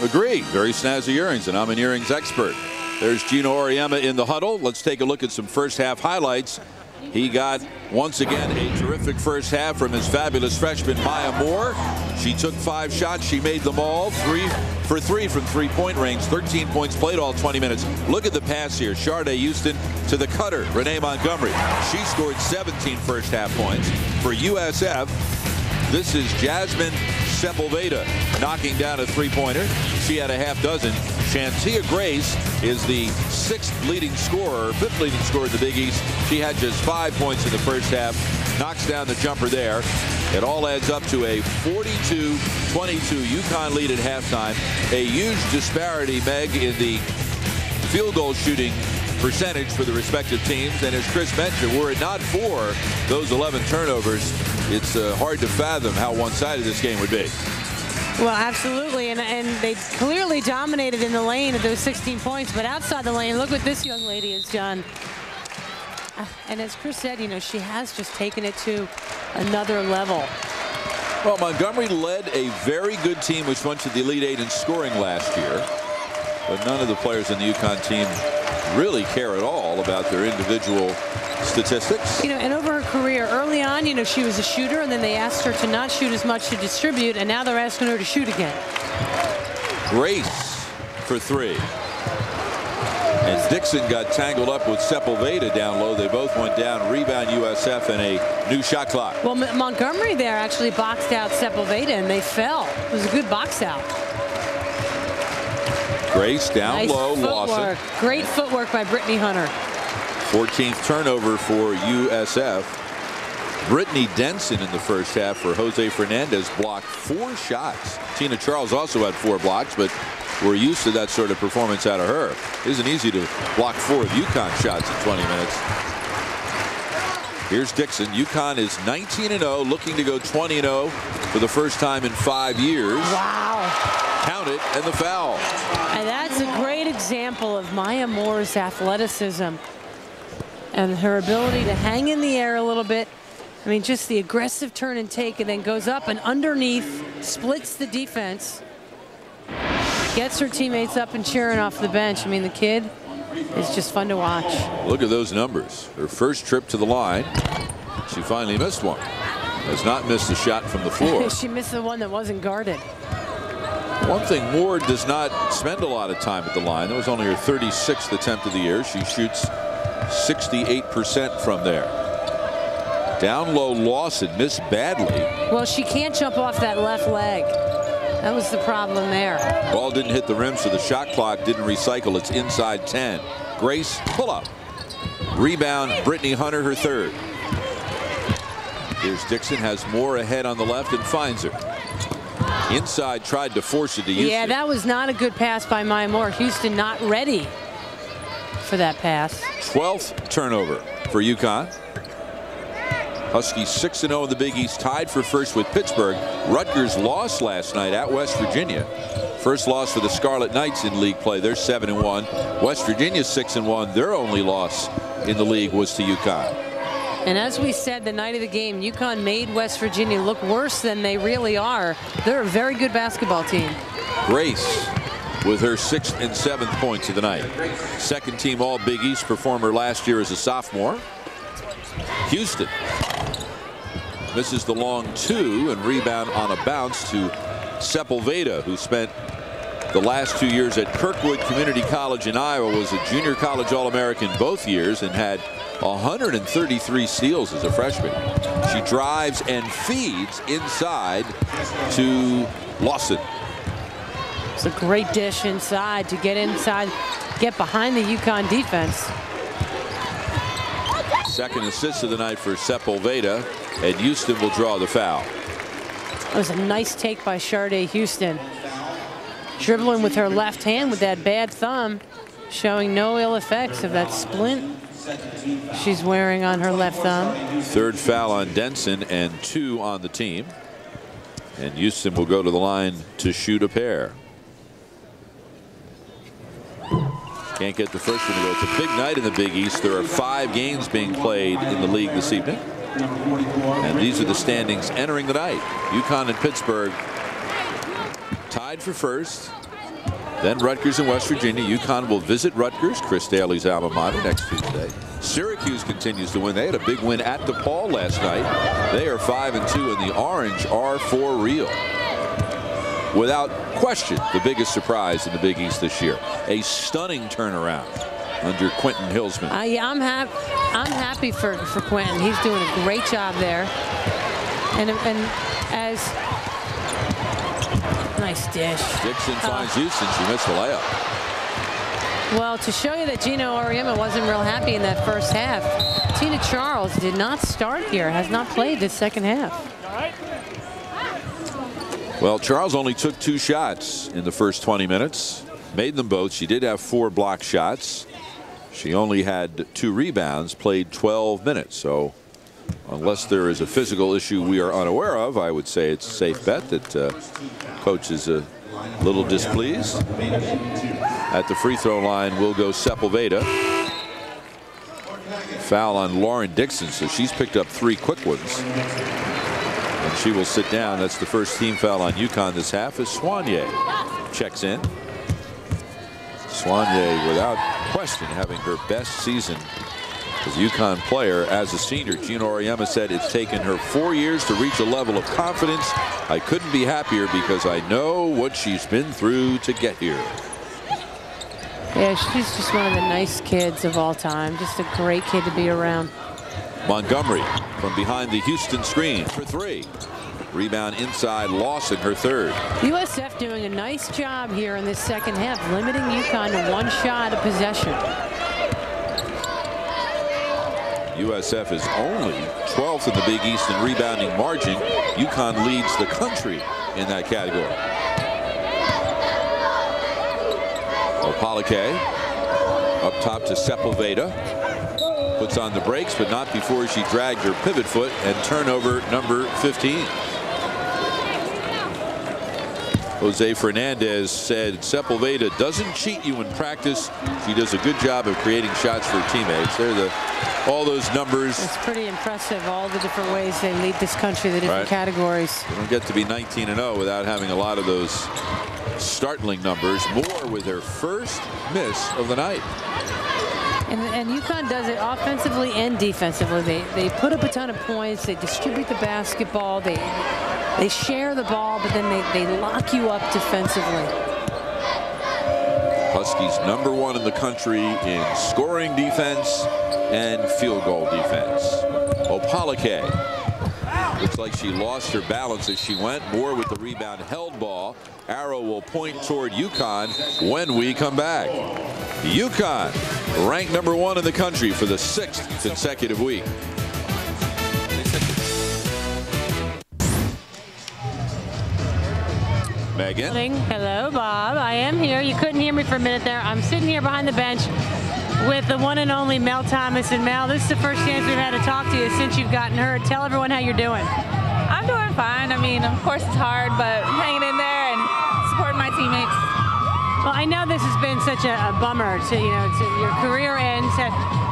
agree. Very snazzy earrings, and I'm an earrings expert. There's Gino Auriemma in the huddle. Let's take a look at some first-half highlights. He got, once again, a terrific first half from his fabulous freshman, Maya Moore. She took 5 shots. She made them all. 3 for 3 from three-point range. 13 points played all 20 minutes. Look at the pass here. Sade Houston to the cutter, Renee Montgomery. She scored 17 first-half points. For USF, this is Jasmine Sepulveda knocking down a three-pointer. She had a half dozen. Shantia Grace is the 5th leading scorer in the Big East. She had just 5 points in the first half. Knocks down the jumper there. It all adds up to a 42-22 UConn lead at halftime. A huge disparity, Meg, in the field goal shooting percentage for the respective teams. And as Chris mentioned, were it not for those 11 turnovers, it's hard to fathom how one-sided this game would be. Well, absolutely, and they clearly dominated in the lane at those 16 points, but outside the lane, look what this young lady has done. And as Chris said, you know, she has just taken it to another level. Well, Montgomery led a very good team which went to the Elite 8 in scoring last year, but none of the players in the UConn team really care at all about their individual statistics. You know, and over her career, early on, you know, she was a shooter, and then they asked her to not shoot as much to distribute, and now they're asking her to shoot again. Grace for 3. And Dixon got tangled up with Sepulveda down low. They both went down. Rebound USF and a new shot clock. Well, Montgomery there actually boxed out Sepulveda, and they fell. It was a good box out. Grace down nice low, footwork. lost it. Great footwork by Brittany Hunter. 14th turnover for USF. Brittany Denson in the first half for Jose Fernandez blocked 4 shots. Tina Charles also had 4 blocks, but we're used to that sort of performance out of her. It isn't easy to block 4 of UConn shots in 20 minutes. Here's Dixon. UConn is 19-0, looking to go 20-0 for the first time in 5 years. Wow. Count it, and the foul. And that's a great example of Maya Moore's athleticism and her ability to hang in the air a little bit. I mean, just the aggressive turn and take, and then goes up and underneath, splits the defense, gets her teammates up and cheering off the bench. I mean, the kid is just fun to watch. Look at those numbers. Her first trip to the line, she finally missed one. Has not missed a shot from the floor. She missed the one that wasn't guarded. One thing, Moore does not spend a lot of time at the line. That was only her 36th attempt of the year. She shoots 68% from there. Down low, Lawson missed badly. Well, she can't jump off that left leg. That was the problem there. Ball didn't hit the rim, so the shot clock didn't recycle. It's inside 10. Grace, pull up. Rebound, Brittany Hunter, her third. Here's Dixon, has Moore ahead on the left and finds her. Inside, tried to force it to Houston. Yeah, that was not a good pass by Maya Moore. Houston not ready for that pass. 12th turnover for UConn. Huskies 6-0 in the Big East, tied for first with Pittsburgh. Rutgers lost last night at West Virginia. First loss for the Scarlet Knights in league play. They're 7-1. West Virginia 6-1. Their only loss in the league was to UConn. And as we said the night of the game, UConn made West Virginia look worse than they really are. They're a very good basketball team. Grace with her 6th and 7th points of the night. Second team All Big East performer last year as a sophomore. Houston misses the long two and rebound on a bounce to Sepulveda, who spent the last 2 years at Kirkwood Community College in Iowa, was a junior college All-American both years and had 133 steals as a freshman. She drives and feeds inside to Lawson. It's a great dish inside to get inside, get behind the UConn defense. Second assist of the night for Sepulveda, and Houston will draw the foul. That was a nice take by Sharday Houston. Dribbling with her left hand with that bad thumb, showing no ill effects of that splint she's wearing on her left thumb. Third foul on Denson and 2 on the team. And Houston will go to the line to shoot a pair. Can't get the first one to go. It's a big night in the Big East. There are 5 games being played in the league this evening. And these are the standings entering the night. UConn and Pittsburgh tied for first. Then Rutgers and West Virginia. UConn will visit Rutgers, Chris Daly's alma mater, next Tuesday. Syracuse continues to win. They had a big win at DePaul last night. They are 5-2, and the Orange are for real. Without question, the biggest surprise in the Big East this year. A stunning turnaround under Quentin Hillsman. Yeah, I'm happy for Quentin. He's doing a great job there. And as nice dish. Dixon finds Houston. She missed the layup. Well, to show you that Gino Auriemma wasn't real happy in that first half, Tina Charles did not start here, has not played this second half. Well, Charles only took 2 shots in the first 20 minutes. Made them both. She did have 4 block shots. She only had 2 rebounds, played 12 minutes. So unless there is a physical issue we are unaware of, I would say it's a safe bet that coach is a little displeased. At the free throw line will go Sepulveda. Foul on Lauren Dixon, so she's picked up 3 quick ones. And she will sit down. That's the first team foul on UConn this half as Soignier checks in. Soignier, without question, having her best season as a UConn player as a senior. Gino Auriemma said it's taken her 4 years to reach a level of confidence. I couldn't be happier because I know what she's been through to get here. Yeah, she's just one of the nice kids of all time. Just a great kid to be around. Montgomery from behind the Houston screen for 3. Rebound inside, Lawson, her third. USF doing a nice job here in this second half, limiting UConn to 1 shot a possession. USF is only 12th in the Big East in rebounding margin. UConn leads the country in that category. Opalike up top to Sepulveda. Puts on the brakes, but not before she dragged her pivot foot, and turnover number 15. Jose Fernandez said Sepulveda doesn't cheat you in practice. She does a good job of creating shots for her teammates. They're all those numbers. It's pretty impressive, all the different ways they lead this country, the different categories. You don't get to be 19-0 without having a lot of those startling numbers. Moore with her first miss of the night. And UConn does it offensively and defensively. They put up a ton of points. They distribute the basketball. They share the ball, but then they lock you up defensively. Huskies #1 in the country in scoring defense and field goal defense. Opalike Looks like she lost her balance as she went. Moore with the rebound, held ball. Arrow will point toward UConn when we come back. UConn ranked #1 in the country for the 6th consecutive week. Megan. Hello, Bob. I am here. You couldn't hear me for a minute there. I'm sitting here behind the bench with the one and only Mel Thomas. And Mel, this is the first chance we've had to talk to you since you've gotten hurt. Tell everyone how you're doing. I'm doing fine. I mean, of course it's hard, but I'm hanging in there and supporting my teammates. Well, I know this has been such a bummer to your career ends.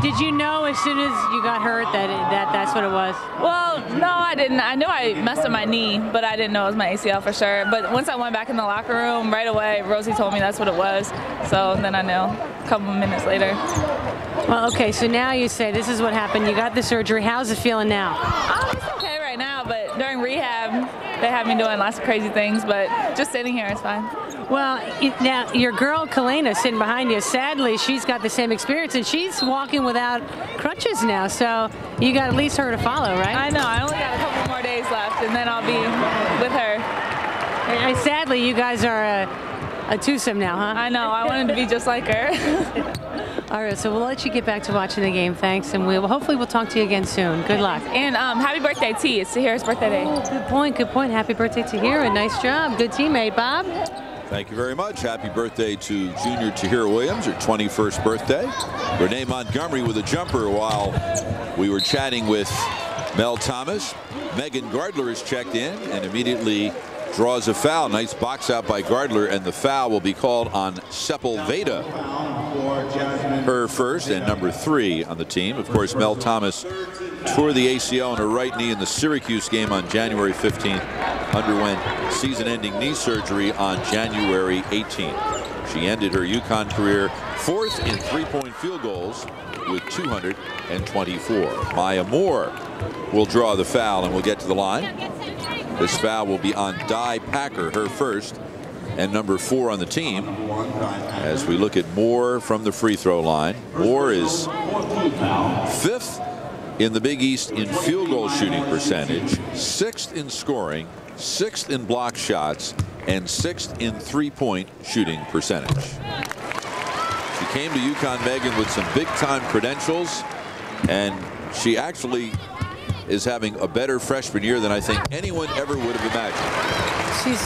Did you know as soon as you got hurt that that's what it was? Well, no, I didn't. I knew I messed up my knee, but I didn't know it was my ACL for sure. But once I went back in the locker room, right away, Rosie told me that's what it was. So then I knew a couple of minutes later. Well, okay, so now you say this is what happened. You got the surgery. How's it feeling now? It's okay right now, but during rehab, they had me doing lots of crazy things, but just sitting here is fine. Well, now your girl Kalena sitting behind you, sadly, she's got the same experience, and she's walking without crutches now, so you got at least her to follow, right? I know. I only got a couple more days left, and then I'll be with her. And sadly, you guys are a twosome now, huh? I know. I wanted to be just like her. All right, so we'll let you get back to watching the game. Thanks, and hopefully we'll talk to you again soon. Good luck. And happy birthday, T. It's Tahira's birthday day. Oh, good point, good point. Happy birthday, Tahira. Nice job. Good teammate, Bob. Thank you very much. Happy birthday to junior Tahira Williams, her 21st birthday. Renee Montgomery with a jumper while we were chatting with Mel Thomas. Megan Gardler is checked in and immediately draws a foul. Nice box out by Gardler, and the foul will be called on Sepulveda. Her first and #3 on the team. Of course, Mel Thomas tore the ACL in her right knee in the Syracuse game on January 15th. Underwent season-ending knee surgery on January 18th. She ended her UConn career 4th in three-point field goals with 224. Maya Moore will draw the foul, and we'll get to the line. This foul will be on Di Packer, her first, and #4 on the team. As we look at Moore from the free throw line, Moore is 5th in the Big East in field goal shooting percentage, 6th in scoring, 6th in block shots, and 6th in three-point shooting percentage. She came to UConn, Megan, with some big-time credentials, and she actually is having a better freshman year than I think anyone ever would have imagined. She's,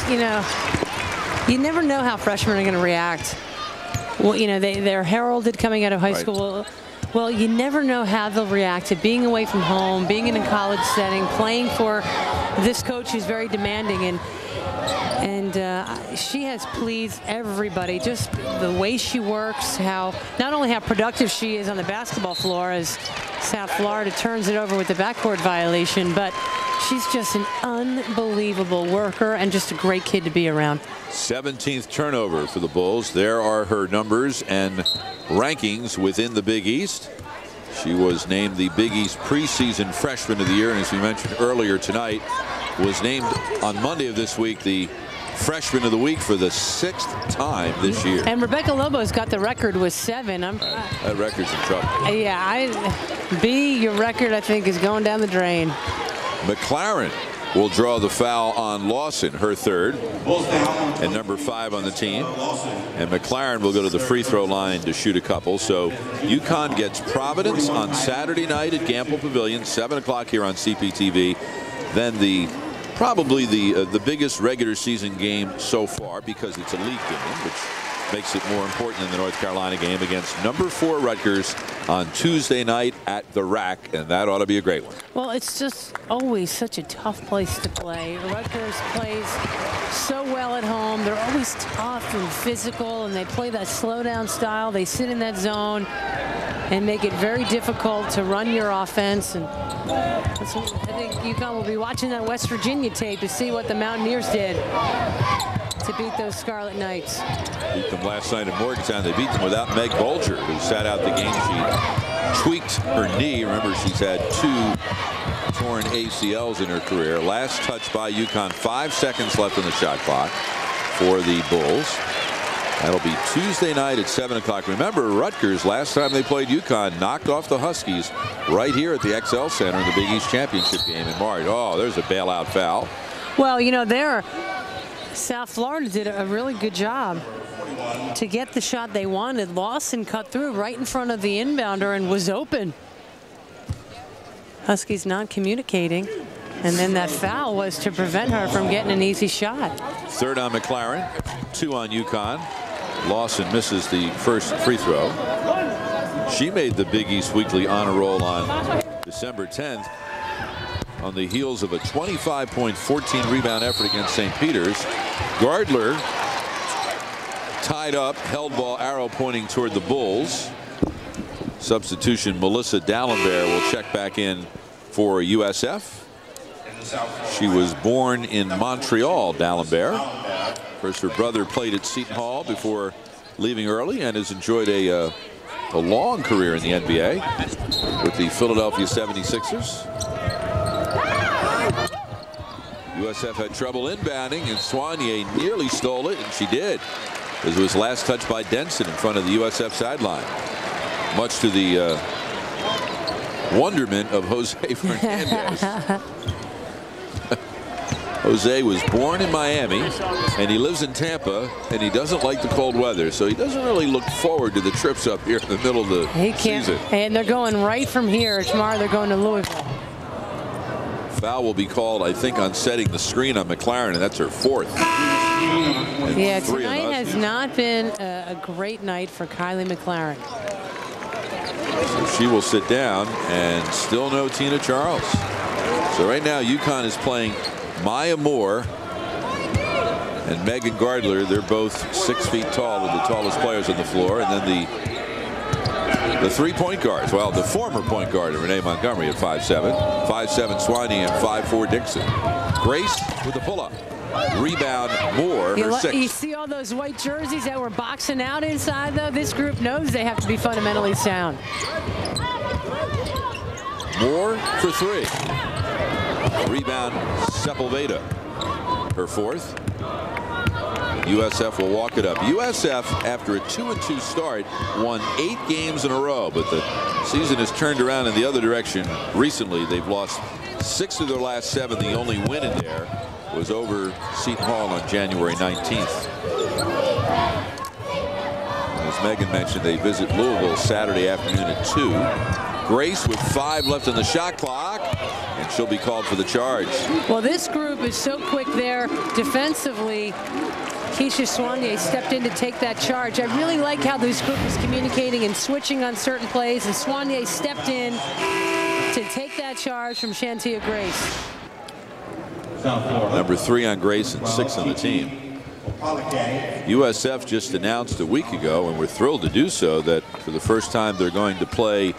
you never know how freshmen are going to react. Well, they're heralded coming out of high school. Well, you never know how they'll react to being away from home, being in a college setting, playing for this coach who's very demanding, and she has pleased everybody. Just the way she works, not only how productive she is on the basketball floor as South Florida turns it over with the backcourt violation, but she's just an unbelievable worker and just a great kid to be around. 17th turnover for the Bulls. There are her numbers and rankings within the Big East. She was named the Big East preseason freshman of the year, and as we mentioned earlier tonight, was named on Monday of this week the freshman of the week for the 6th time this year. And Rebecca Lobo's got the record with 7. That record's in trouble. Yeah, your record, I think, is going down the drain. McLaren will draw the foul on Lawson, her 3rd, and #5 on the team. And McLaren will go to the free throw line to shoot a couple. So UConn gets Providence on Saturday night at Gamble Pavilion, 7 o'clock here on CPTV. Then probably the biggest regular season game so far, because it's a league game, which makes it more important than the North Carolina game against #4 Rutgers on Tuesday night at the Rack, and that ought to be a great one. Well, it's just always such a tough place to play. Rutgers plays so well at home. They're always tough and physical, and they play that slow down style. They sit in that zone and make it very difficult to run your offense. And I think UConn will be watching that West Virginia tape to see what the Mountaineers did to beat those Scarlet Knights. Beat them last night at Morgantown. They beat them without Meg Bolger, who sat out the game. She tweaked her knee. Remember, she's had 2 torn ACLs in her career. Last touch by UConn. 5 seconds left on the shot clock for the Bulls. That'll be Tuesday night at 7 o'clock. Remember, Rutgers, last time they played UConn, knocked off the Huskies right here at the XL Center in the Big East Championship game in March. Oh, there's a bailout foul. Well, you know, South Florida did a really good job to get the shot they wanted. Lawson cut through right in front of the inbounder and was open. Huskies not communicating. And then that foul was to prevent her from getting an easy shot. 3rd on McLaren, 2 on UConn. Lawson misses the first free throw. She made the Big East Weekly honor roll on December 10th on the heels of a 25-point, 14-rebound effort against St. Peter's. Gardler tied up, held ball, arrow pointing toward the Bulls. Substitution Melissa D'Alembert will check back in for USF. She was born in Montreal, D'Alembert. Of course, her brother played at Seton Hall before leaving early and has enjoyed a long career in the NBA with the Philadelphia 76ers. USF had trouble inbounding, and Soignier nearly stole it, and she did. It was last touched by Denson in front of the USF sideline, much to the wonderment of Jose Fernandez. Jose was born in Miami, and he lives in Tampa, and he doesn't like the cold weather, so he doesn't really look forward to the trips up here in the middle of the season. And they're going right from here. Tomorrow they're going to Louisville. Foul will be called, I think, on setting the screen on McLaren, and that's her 4th. Yeah, tonight has not been a great night for Kylie McLaren. So she will sit down, and still no Tina Charles. So right now UConn is playing Maya Moore and Megan Gardler. They're both 6 feet tall, with the tallest players on the floor. And then the 3 point guards. Well, the former point guard, Renee Montgomery, at 5'7", 5'7" Soignier, and 5'4" Dixon. Grace with the pull-up. Rebound Moore, her 6th. You see all those white jerseys that were boxing out inside, though? This group knows they have to be fundamentally sound. Moore for 3. Rebound Sepulveda, her 4th. USF will walk it up. USF, after a 2-2 start, won 8 games in a row, but the season has turned around in the other direction recently. They've lost 6 of their last 7. The only win in there was over Seton Hall on January 19th. As Megan mentioned, they visit Louisville Saturday afternoon at 2. Grace with 5 left on the shot clock, and she'll be called for the charge. Well, this group is so quick there defensively. Keisha Soignier stepped in to take that charge. I really like how this group is communicating and switching on certain plays, and Soignier stepped in to take that charge from Shantia Grace. Number 3 on Grace and 6 on the team. USF just announced a week ago, and we're thrilled to do so, that for the first time they're going to play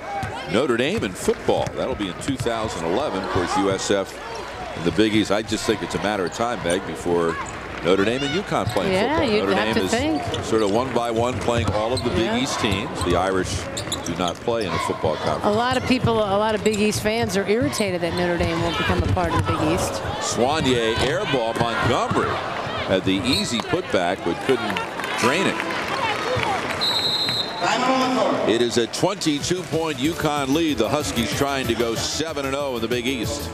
Notre Dame in football. That'll be in 2011. Of course, USF in the Big East. I just think it's a matter of time, Meg, before Notre Dame and UConn playing football. Notre Dame is sort of one by one playing all of the Big East teams. The Irish do not play in a football conference. A lot of people, a lot of Big East fans are irritated that Notre Dame won't become a part of the Big East. Soignier airball. Montgomery had the easy putback, but couldn't drain it. It is a 22-point UConn lead. The Huskies trying to go 7-0 in the Big East.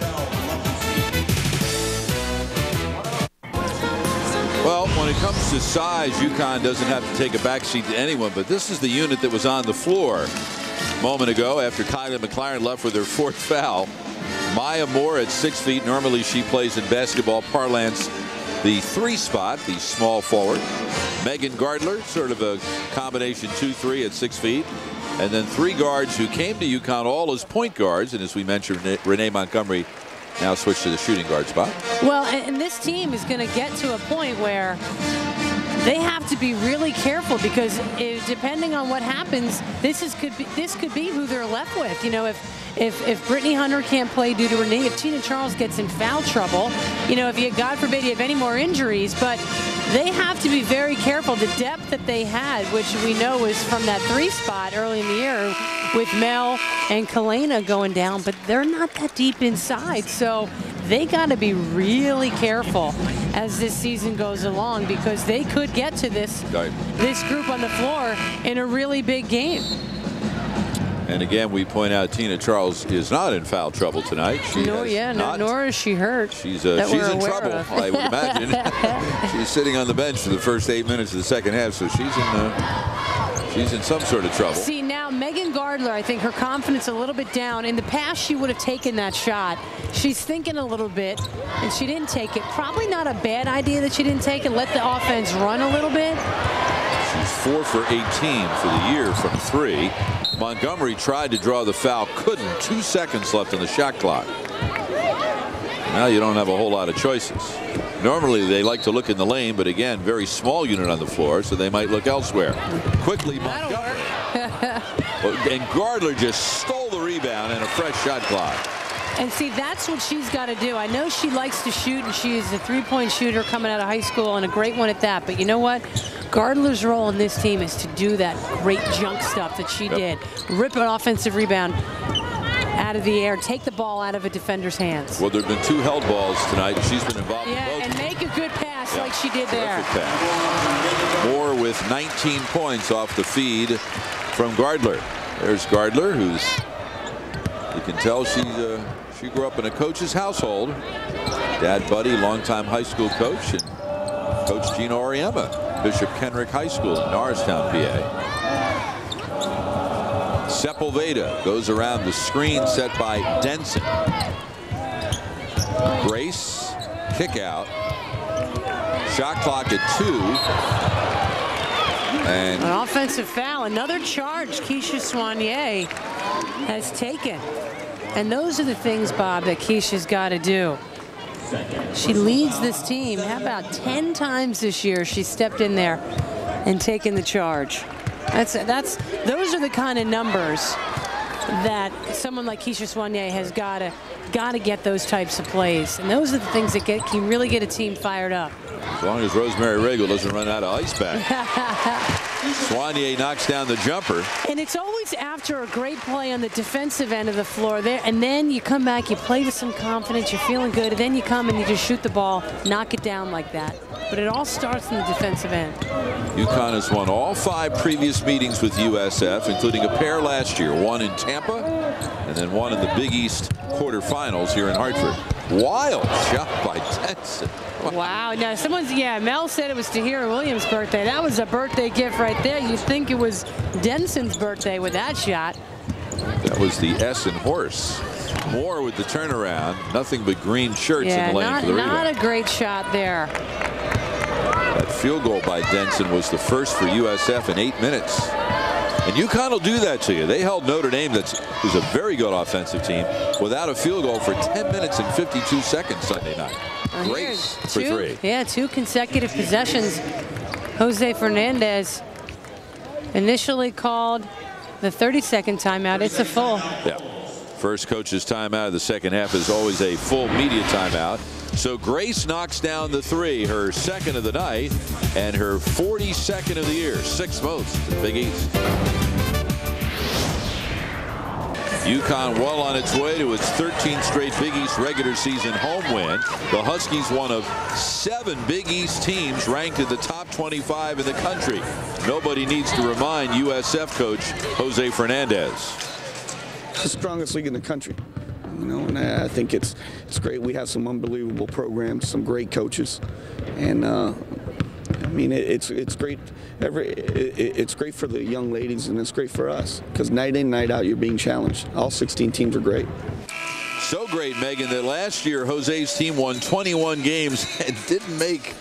Well, when it comes to size, UConn doesn't have to take a backseat to anyone, but this is the unit that was on the floor a moment ago after Kylie McLaren left with her 4th foul. Maya Moore at 6 feet. Normally she plays in basketball parlance the 3 spot, the small forward. Megan Gardler, sort of a combination 2-3 at 6 feet. And then 3 guards who came to UConn all as point guards. And as we mentioned, Renee Montgomery now switched to the shooting guard spot. Well, and this team is going to get to a point where they have to be really careful, because depending on what happens, this could be who they're left with. You know, if Brittany Hunter can't play due to her knee, if Tina Charles gets in foul trouble, you know, if you, God forbid, you have any more injuries, but they have to be very careful. The depth that they had, which we know was from that 3 spot early in the year with Mel and Kalena going down, but they're not that deep inside. So they got to be really careful as this season goes along, because they could get to this group on the floor in a really big game. And again, we point out Tina Charles is not in foul trouble tonight. Nor is she hurt. She's in trouble, I would imagine. She's sitting on the bench for the first 8 minutes of the second half, so she's in some sort of trouble. See, now Megan Gardler, I think her confidence a little bit down. In the past, she would have taken that shot. She's thinking a little bit, and she didn't take it. Probably not a bad idea that she didn't take it. Let the offense run a little bit. She's 4 for 18 for the year from 3. Montgomery tried to draw the foul, couldn't. 2 seconds left on the shot clock. Now you don't have a whole lot of choices. Normally they like to look in the lane, but again, very small unit on the floor, so they might look elsewhere. Quickly, Montgomery. And Gardler just stole the rebound and a fresh shot clock. And see, that's what she's got to do. I know she likes to shoot, and she is a three-point shooter coming out of high school, and a great one at that. But you know what? Gardler's role in this team is to do that great junk stuff that she did. Rip an offensive rebound out of the air, take the ball out of a defender's hands. Well, there have been 2 held balls tonight, and she's been involved in both. And make a good pass like she did there. Pass. Moore with 19 points off the feed from Gardler. There's Gardler, who's, you can tell she grew up in a coach's household. Dad Buddy, longtime high school coach, and Coach Gina Auriemma, Bishop Kenrick High School in Norristown, PA. Sepulveda goes around the screen set by Denson. Grace, kick out. Shot clock at 2. And an offensive foul. Another charge Keisha Soignier has taken. And those are the things, Bob, that Keisha's got to do. She leads this team. How about 10 times this year she stepped in there and taken the charge. Those are the kind of numbers that someone like Keisha Soignier has got to get those types of plays. And those are the things that can really get a team fired up. As long as Rosemary Regal doesn't run out of ice back. Soignier knocks down the jumper. And it's always after a great play on the defensive end of the floor there, and then you come back, you play with some confidence, you're feeling good, and then you come and you just shoot the ball, knock it down like that. But it all starts in the defensive end. UConn has won all 5 previous meetings with USF, including a pair last year, one in Tampa and then one in the Big East quarterfinals here in Hartford. Wild shot by Denson. Wow. Now, Mel said it was Tahira Williams' birthday. That was a birthday gift right there. You'd think it was Denson's birthday with that shot. That was the Essen horse. Moore with the turnaround. Nothing but green shirts in the lane for the rebound. Not a great shot there. That field goal by Denson was the first for USF in 8 minutes. And UConn will do that to you. They held Notre Dame, who's a very good offensive team, without a field goal for 10 minutes and 52 seconds Sunday night. Grace for 3. Yeah, 2 consecutive possessions. Jose Fernandez initially called the 30-second timeout. It's a full. Yeah. First coach's timeout of the second half is always a full media timeout. So Grace knocks down the 3, her second of the night, and her 42nd of the year, 6th most in the Big East. UConn well on its way to its 13th straight Big East regular season home win. The Huskies, one of 7 Big East teams ranked in the top 25 in the country. Nobody needs to remind USF coach Jose Fernandez. It's the strongest league in the country. You know, and I think it's great. We have some unbelievable programs, some great coaches, and I mean it's great. It's great for the young ladies, and it's great for us because night in, night out, you're being challenged. All 16 teams are great. So great, Megan, that last year Jose's team won 21 games and didn't make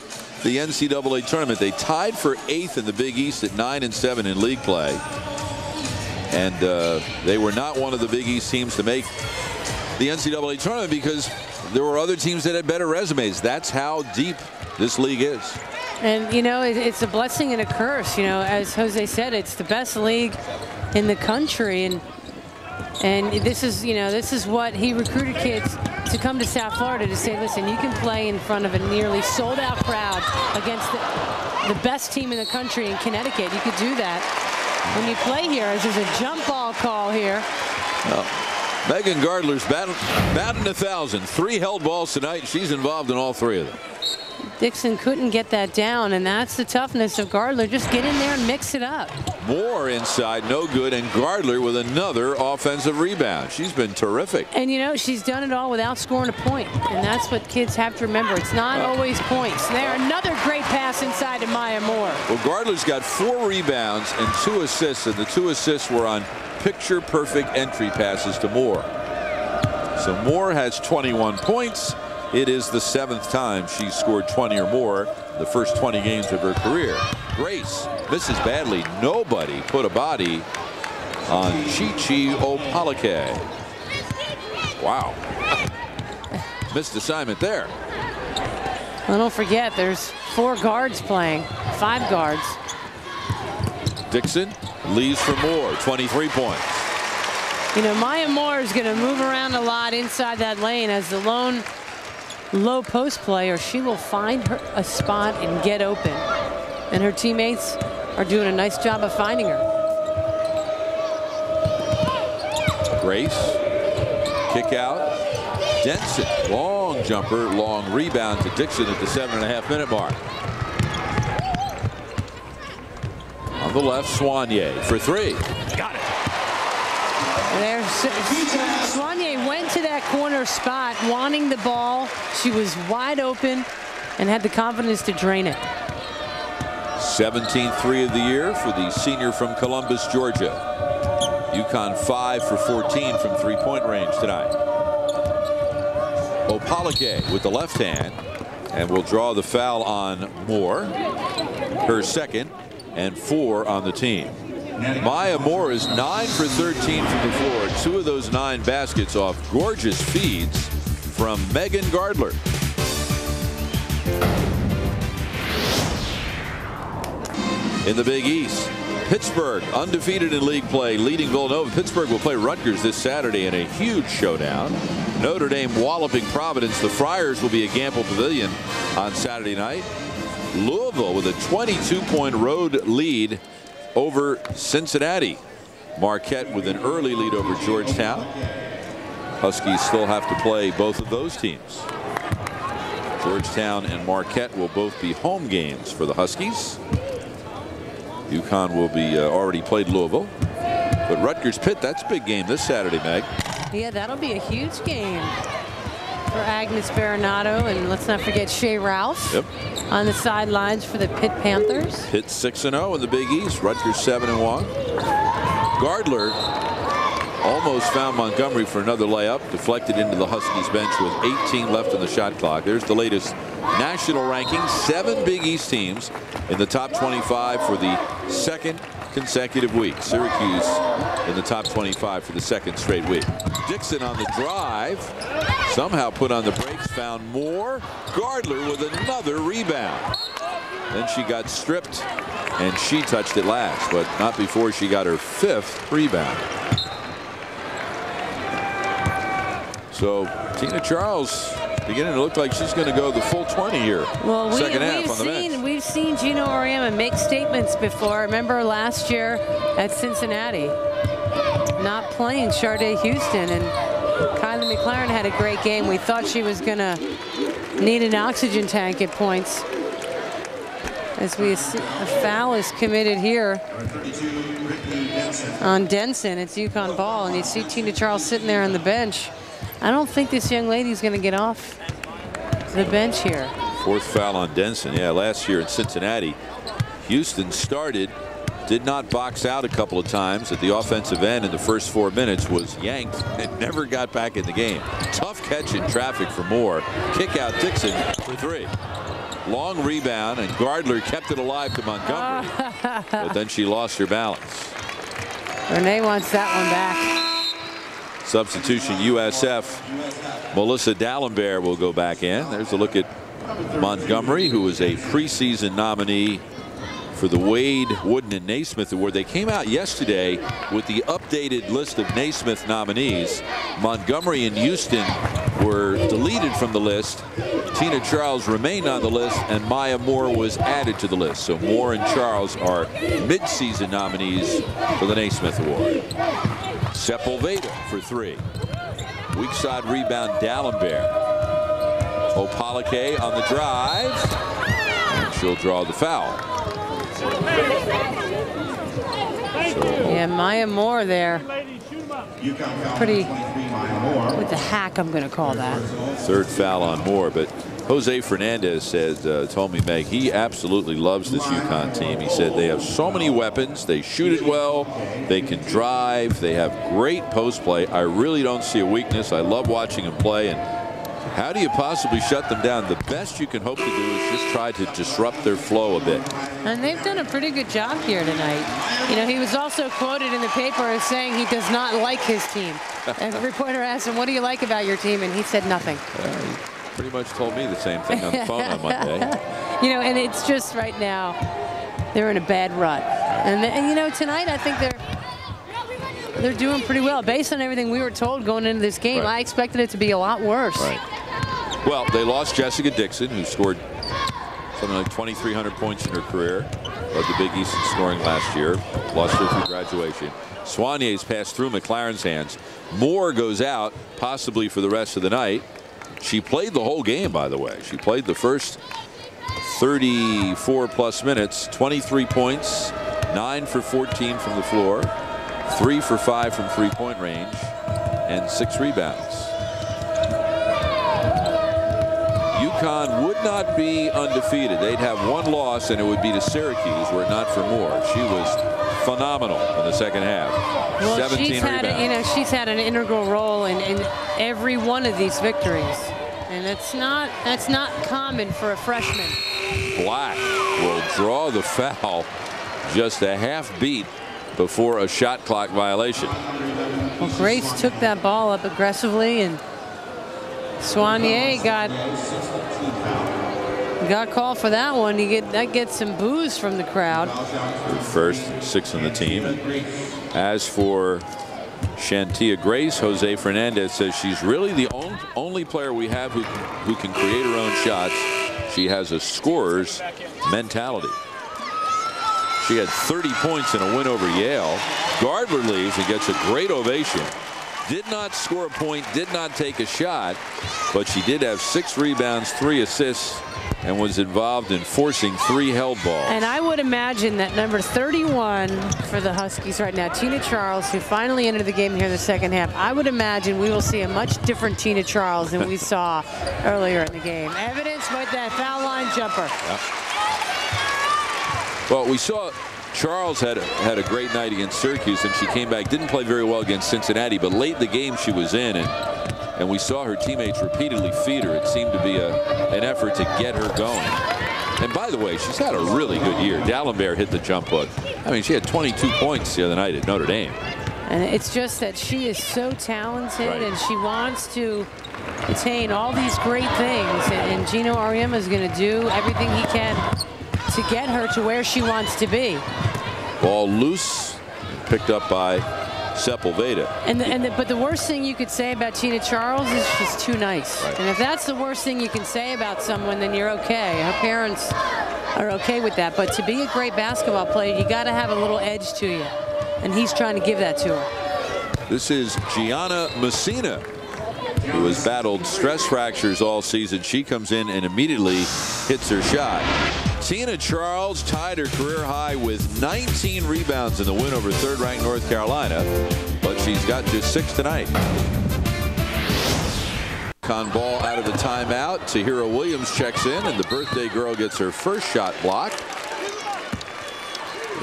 the NCAA tournament. They tied for 8th in the Big East at 9-7 in league play, and they were not one of the Big East teams to make the NCAA tournament because there were other teams that had better resumes. That's how deep this league is. And, you know, it's a blessing and a curse. You know, as Jose said, it's the best league in the country. And this is what he recruited kids to come to South Florida to say, listen, you can play in front of a nearly sold-out crowd against the best team in the country in Connecticut. You could do that when you play here. There's a jump ball call here. Well, Megan Gardler's batting 1,000. 3 held balls tonight. She's involved in all 3 of them. Dixon couldn't get that down, and that's the toughness of Gardler. Just get in there and mix it up. Moore inside, no good, and Gardler with another offensive rebound. She's been terrific. And you know, she's done it all without scoring a point, and that's what kids have to remember. It's not always points. There, another great pass inside to Maya Moore. Well, Gardler's got 4 rebounds and 2 assists, and the 2 assists were on picture-perfect entry passes to Moore. So Moore has 21 points. It is the 7th time she's scored 20 or more the first 20 games of her career. Grace misses badly. Nobody put a body on Chi-Chi Opalike. Wow. Missed assignment there. Well, don't forget, there's 4 guards playing, 5 guards. Dixon leaves for Moore, 23 points. You know, Maya Moore is going to move around a lot inside that lane as the lone low post player. She will find her a spot and get open, and her teammates are doing a nice job of finding her. Grace, kick out. Denson, long jumper, long rebound to Dixon at the 7.5-minute mark. On the left, Soigné for 3. Got it. There, Soigné went to that corner spot wanting the ball. She was wide open and had the confidence to drain it. 17th 3 of the year for the senior from Columbus, Georgia. UConn 5 for 14 from 3-point range tonight. Opalike with the left hand, and will draw the foul on Moore, her 2nd and 4 on the team. Maya Moore is 9 for 13 from the floor. 2 of those 9 baskets off gorgeous feeds from Megan Gardler. In the Big East, Pittsburgh undefeated in league play, leading Villanova. Pittsburgh will play Rutgers this Saturday in a huge showdown. Notre Dame walloping Providence. The Friars will be at Gamble Pavilion on Saturday night. Louisville with a 22-point road lead over Cincinnati. Marquette with an early lead over Georgetown. Huskies still have to play both of those teams. Georgetown and Marquette will both be home games for the Huskies. UConn will be already played Louisville. But Rutgers Pitt, that's a big game this Saturday, Meg. Yeah, that'll be a huge game for Agnes Baronato, and let's not forget Shea Ralph on the sidelines for the Pitt Panthers. Pitt 6-0 in the Big East. Rutgers 7-1. Gardler almost found Montgomery for another layup, deflected into the Huskies bench with 18 left on the shot clock. There's the latest national ranking. 7 Big East teams in the top 25 for the 2nd consecutive week. Syracuse in the top 25 for the 2nd straight week. Dixon on the drive, somehow put on the brakes, found Moore. Gardler with another rebound. Then she got stripped and she touched it last, but not before she got her 5th rebound. So Tina Charles beginning to look like she's going to go the full 20 here. Well, second half on the bench. We've seen Gino Auriemma make statements before. Remember last year at Cincinnati, not playing Sharday Houston, and Kylie McLaren had a great game. We thought she was going to need an oxygen tank at points. As a foul is committed here on Denson. It's UConn ball, and you see Tina Charles sitting there on the bench. I don't think this young lady's going to get off the bench here. 4th foul on Denson. Yeah, last year in Cincinnati, Houston started, did not box out a couple of times at the offensive end in the first 4 minutes, was yanked and never got back in the game. Tough catch in traffic for Moore. Kick out Dixon for 3. Long rebound, and Gardler kept it alive to Montgomery. But then she lost her balance. Renee wants that one back. Substitution USF. Melissa D'Alembert will go back in. There's a look at Montgomery, who was a preseason nominee for the Wade, Wooden, and Naismith Award. They came out yesterday with the updated list of Naismith nominees. Montgomery and Houston were deleted from the list. Tina Charles remained on the list, and Maya Moore was added to the list. So Moore and Charles are mid-season nominees for the Naismith Award. Sepulveda for 3. Weak side rebound, D'Alembert. Opalake on the drive. And she'll draw the foul. Yeah, Maya Moore there. Pretty with the hack, I'm going to call that. Third foul on Moore, but Jose Fernandez said, told me, Meg, he absolutely loves this UConn team. He said they have so many weapons. They shoot it well. They can drive. They have great post play. I really don't see a weakness. I love watching them play. And how do you possibly shut them down? The best you can hope to do is just try to disrupt their flow a bit. And they've done a pretty good job here tonight. You know, he was also quoted in the paper as saying he does not like his team. And the reporter asked him, what do you like about your team? And he said nothing. He pretty much told me the same thing on the phone on Monday. You know, and it's just right now, they're in a bad rut. And you know, tonight I think they're doing pretty well. Based on everything we were told going into this game, Right. I expected it to be a lot worse. Right. Well, they lost Jessica Dixon, who scored something like 2,300 points in her career. Led the Big East in scoring last year. Lost her through graduation. Soignier's passed through McLaren's hands. Moore goes out, possibly for the rest of the night. She played the whole game, by the way. She played the first 34+ minutes, 23 points, 9 for 14 from the floor, 3 for 5 from three-point range, and 6 rebounds. UConn would not be undefeated. They'd have one loss, and it would be to Syracuse, were it not for Moore. She was phenomenal in the second half. Well, 17 rebounds. you know, she's had an integral role in every one of these victories, and that's not common for a freshman. Black will draw the foul just a half beat before a shot clock violation. Well, Grace took that ball up aggressively, and Soignier got called for that one. That gets some boos from the crowd. First, 6 on the team. And as for Shantia Grace, Jose Fernandez says she's really the only player we have who can create her own shots. She has a scorer's mentality. She had 30 points in a win over Yale. Gardler leaves and gets a great ovation. Did not score a point, did not take a shot, but she did have 6 rebounds, 3 assists, and was involved in forcing 3 held balls. And I would imagine that number 31 for the Huskies right now, Tina Charles, who finally entered the game here in the second half, I would imagine we will see a much different Tina Charles than we saw earlier in the game. Evidenced by that foul line jumper. Yeah. Well, we saw Charles had a great night against Syracuse, and she came back, didn't play very well against Cincinnati, but late in the game she was in, and we saw her teammates repeatedly feed her. It seemed to be an effort to get her going. And by the way, she's had a really good year. D'Alembert hit the jump hook. I mean, she had 22 points the other night at Notre Dame. And it's just that she is so talented, Right. and she wants to attain all these great things. And Gino Auriemma is going to do everything he can to get her to where she wants to be. Ball loose, picked up by Sepulveda. But the worst thing you could say about Tina Charles is she's too nice. Right. And if that's the worst thing you can say about someone, then you're okay. Her parents are okay with that. But to be a great basketball player, you got to have a little edge to you. And he's trying to give that to her. This is Gianna Messina, who has battled stress fractures all season. She comes in and immediately hits her shot. Tina Charles tied her career high with 19 rebounds in the win over third-ranked North Carolina, but she's got just 6 tonight. UConn ball out of the timeout. Tahira Williams checks in, and the birthday girl gets her first shot blocked.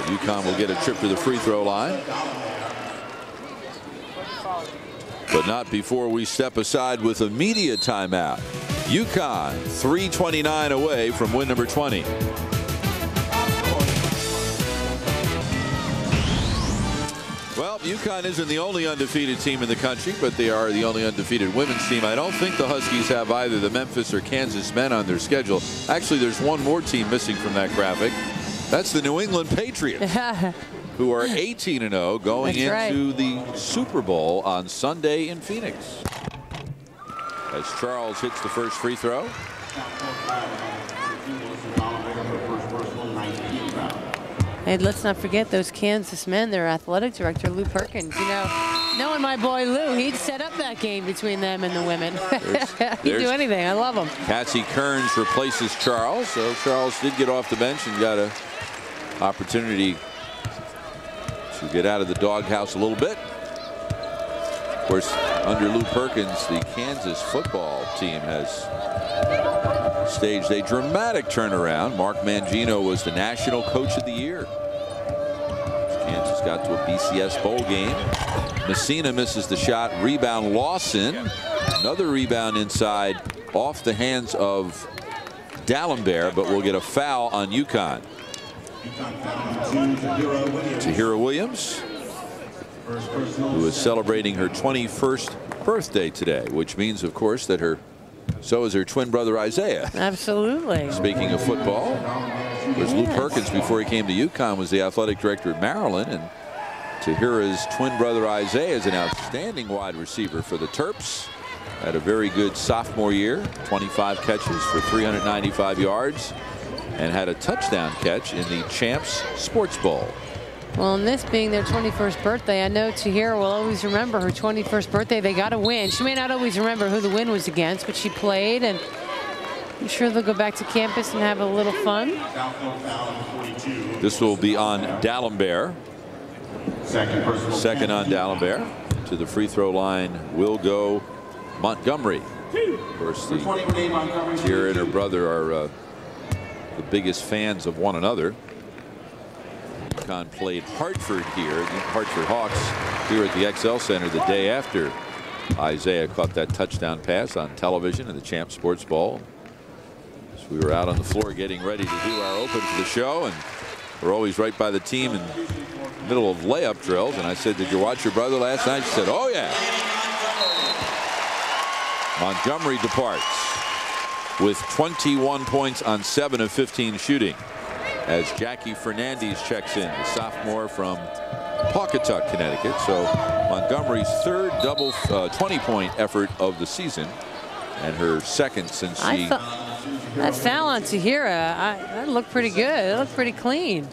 UConn will get a trip to the free throw line. But not before we step aside with a media timeout. UConn 3:29 away from win number 20. Well, UConn isn't the only undefeated team in the country, but they are the only undefeated women's team. I don't think the Huskies have either the Memphis or Kansas men on their schedule. Actually, there's one more team missing from that graphic. That's the New England Patriots, who are 18-0 going into the Super Bowl on Sunday in Phoenix. As Charles hits the first free throw. And let's not forget those Kansas men, their athletic director, Lou Perkins. You know, Knowing my boy Lou, he'd set up that game between them and the women. He'd do anything. I love him. Cassie Kearns replaces Charles. So Charles did get off the bench and got an opportunity to get out of the doghouse a little bit. Of course, under Lou Perkins, the Kansas football team has staged a dramatic turnaround. Mark Mangino was the National Coach of the Year. Kansas got to a BCS bowl game. Messina misses the shot. Rebound Lawson. Another rebound inside off the hands of D'Alembert, but we'll get a foul on UConn. Tahira Williams, who is celebrating her 21st birthday today, which means, of course, that so is her twin brother Isaiah. Absolutely. Speaking of football, there's Lou Perkins, before he came to UConn, was the athletic director at Maryland, and Tahira's twin brother Isaiah is an outstanding wide receiver for the Terps. Had a very good sophomore year, 25 catches for 395 yards, and had a touchdown catch in the Champs Sports Bowl. Well, and this being their 21st birthday, I know Tahira will always remember her 21st birthday. They got a win. She may not always remember who the win was against, but she played, and I'm sure they'll go back to campus and have a little fun. This will be on D'Alembert. Second on D'Alembert. To the free throw line will go Montgomery. Of course, Tahira and her brother are the biggest fans of one another. UConn played Hartford here, the Hartford Hawks, here at the XL Center the day after Isaiah caught that touchdown pass on television in the Champs Sports Bowl. So we were out on the floor getting ready to do our open for the show, and we're always right by the team in the middle of layup drills. And I said, "Did you watch your brother last night?" She said, "Oh yeah." Montgomery departs with 21 points on 7 of 15 shooting, as Jackie Fernandez checks in, the sophomore from Pawcatuck, Connecticut. So Montgomery's third double 20-point effort of the season, and her second since she. That foul on Tahira, that looked pretty good. It looked pretty clean.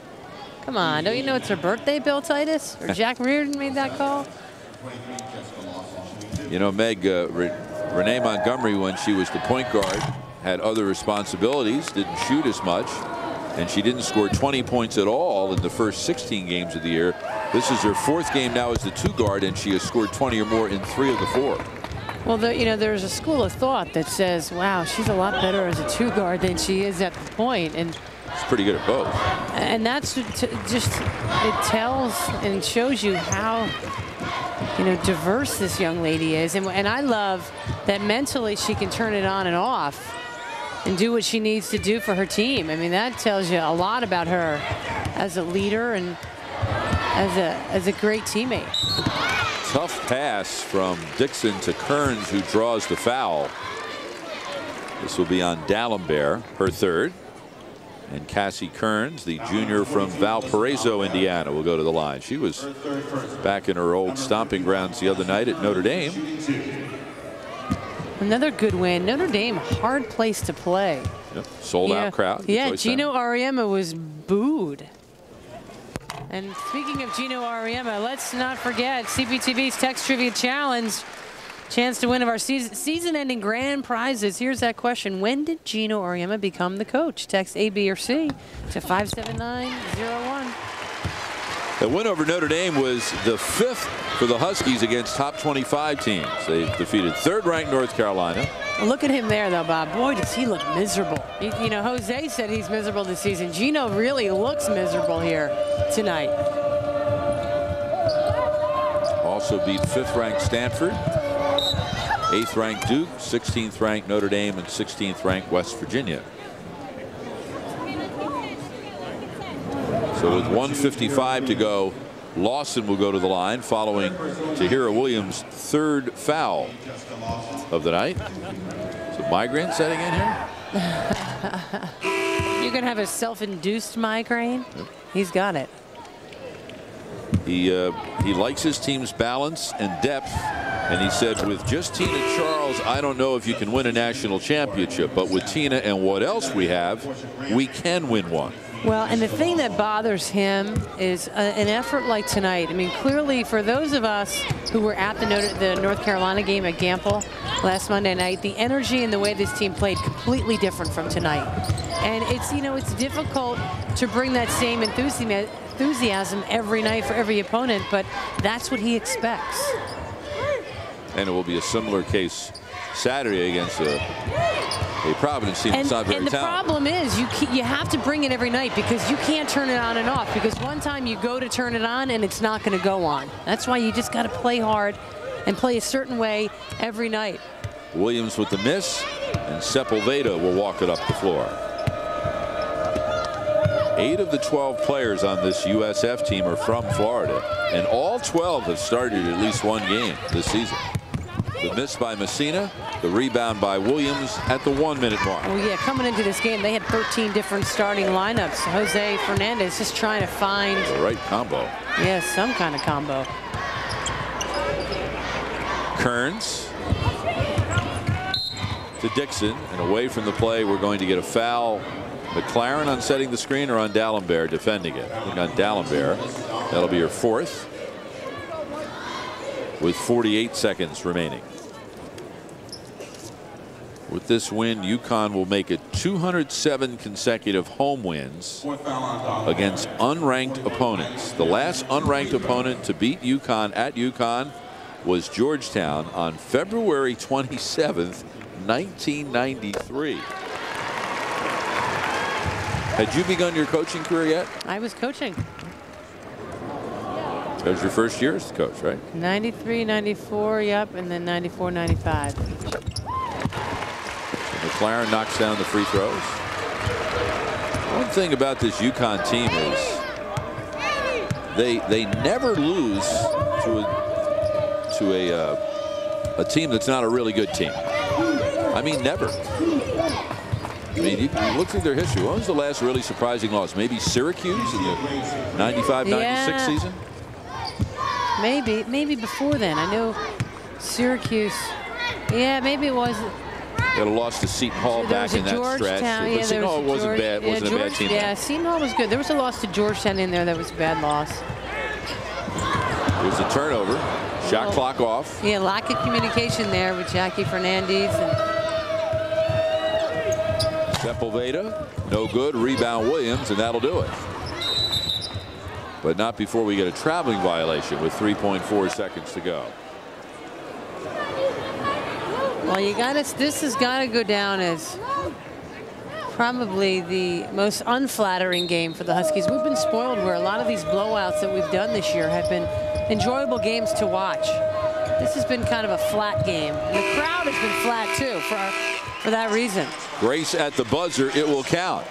Come on, don't you know it's her birthday, Bill Titus? Or Jack Reardon made that call? You know, Meg, Renee Montgomery, when she was the point guard, had other responsibilities, didn't shoot as much, and she didn't score 20 points at all in the first 16 games of the year. This is her fourth game now as the two guard, and she has scored 20 or more in 3 of the 4. Well, you know, there's a school of thought that says, wow, she's a lot better as a two guard than she is at the point. And she's pretty good at both. And that's just, it tells and shows you how, you know, diverse this young lady is. And I love that mentally she can turn it on and off and do what she needs to do for her team. I mean, that tells you a lot about her as a leader and as a great teammate. Tough pass from Dixon to Kearns, who draws the foul. This will be on D'Alembert, her third. And Cassie Kearns, the junior from Valparaiso, Indiana, will go to the line. She was back in her old stomping grounds the other night at Notre Dame. Another good win. Notre Dame, hard place to play. Yep. Sold out crowd. Yeah, Gino Auriemma was booed. And speaking of Gino Auriemma, let's not forget CPTV's Text Trivia Challenge. Chance to win of our season-ending grand prizes. Here's that question. When did Gino Auriemma become the coach? Text A, B, or C to 57901. The win over Notre Dame was the 5th for the Huskies against top 25 teams. They defeated third-ranked North Carolina. Look at him there, though, Bob. Boy, does he look miserable. You know, Jose said he's miserable this season. Gino really looks miserable here tonight. Also beat 5th-ranked Stanford, 8th-ranked Duke, 16th-ranked Notre Dame, and 16th-ranked West Virginia. So with 1:55 to go, Lawson will go to the line following Tahira Williams' third foul of the night. Is a migraine setting in here? You're going to have a self-induced migraine? Yep. He's got it. He likes his team's balance and depth. And he said, with just Tina Charles, I don't know if you can win a national championship. But with Tina and what else we have, we can win one. Well, and the thing that bothers him is an effort like tonight. I mean, clearly for those of us who were at the North Carolina game at Gamble last Monday night, the energy and the way this team played completely different from tonight. And it's, you know, it's difficult to bring that same enthusiasm every night for every opponent, but that's what he expects. And it will be a similar case Saturday against a Providence team that's not very talented. And the problem is you have to bring it every night because you can't turn it on and off, because one time you go to turn it on and it's not going to go on. That's why you just got to play hard and play a certain way every night. Williams with the miss, and Sepulveda will walk it up the floor. 8 of the 12 players on this USF team are from Florida, and all 12 have started at least one game this season. The miss by Messina, the rebound by Williams at the 1-minute mark. Oh yeah, coming into this game, they had 13 different starting lineups. Jose Fernandez just trying to find the right combo. Yeah, some kind of combo. Kearns to Dixon, and away from the play, we're going to get a foul. McLaren on setting the screen, or on D'Alembert defending it? I think on D'Alembert. That'll be your 4th. With 48 seconds remaining. With this win, UConn will make it 207 consecutive home wins against unranked opponents. The last unranked opponent to beat UConn at UConn was Georgetown on February 27th, 1993. Had you begun your coaching career yet? I was coaching. That was your first year as the coach, right? 93, 94, yep, and then 94, 95. McLaren knocks down the free throws. One thing about this UConn team is they never lose to a team that's not a really good team. I mean, never. I mean, you look through their history. When was the last really surprising loss? Maybe Syracuse in the 95-96 season? Maybe before then. I know Syracuse. Yeah, maybe it was. They had a loss to Seton Hall back in that stretch. Yeah, Seton Hall wasn't bad. Wasn't a bad team. Yeah, Seton Hall was good. There was a loss to Georgetown in there that was a bad loss. It was a turnover. Shot clock off. Yeah, lack of communication there with Jackie Fernandez. Sepulveda, no good. Rebound Williams, and that'll do it. But not before we get a traveling violation with 3.4 seconds to go. Well, this has got to go down as probably the most unflattering game for the Huskies. We've been spoiled where a lot of these blowouts that we've done this year have been enjoyable games to watch. This has been kind of a flat game. And the crowd has been flat too for that reason. Grace at the buzzer, it will count.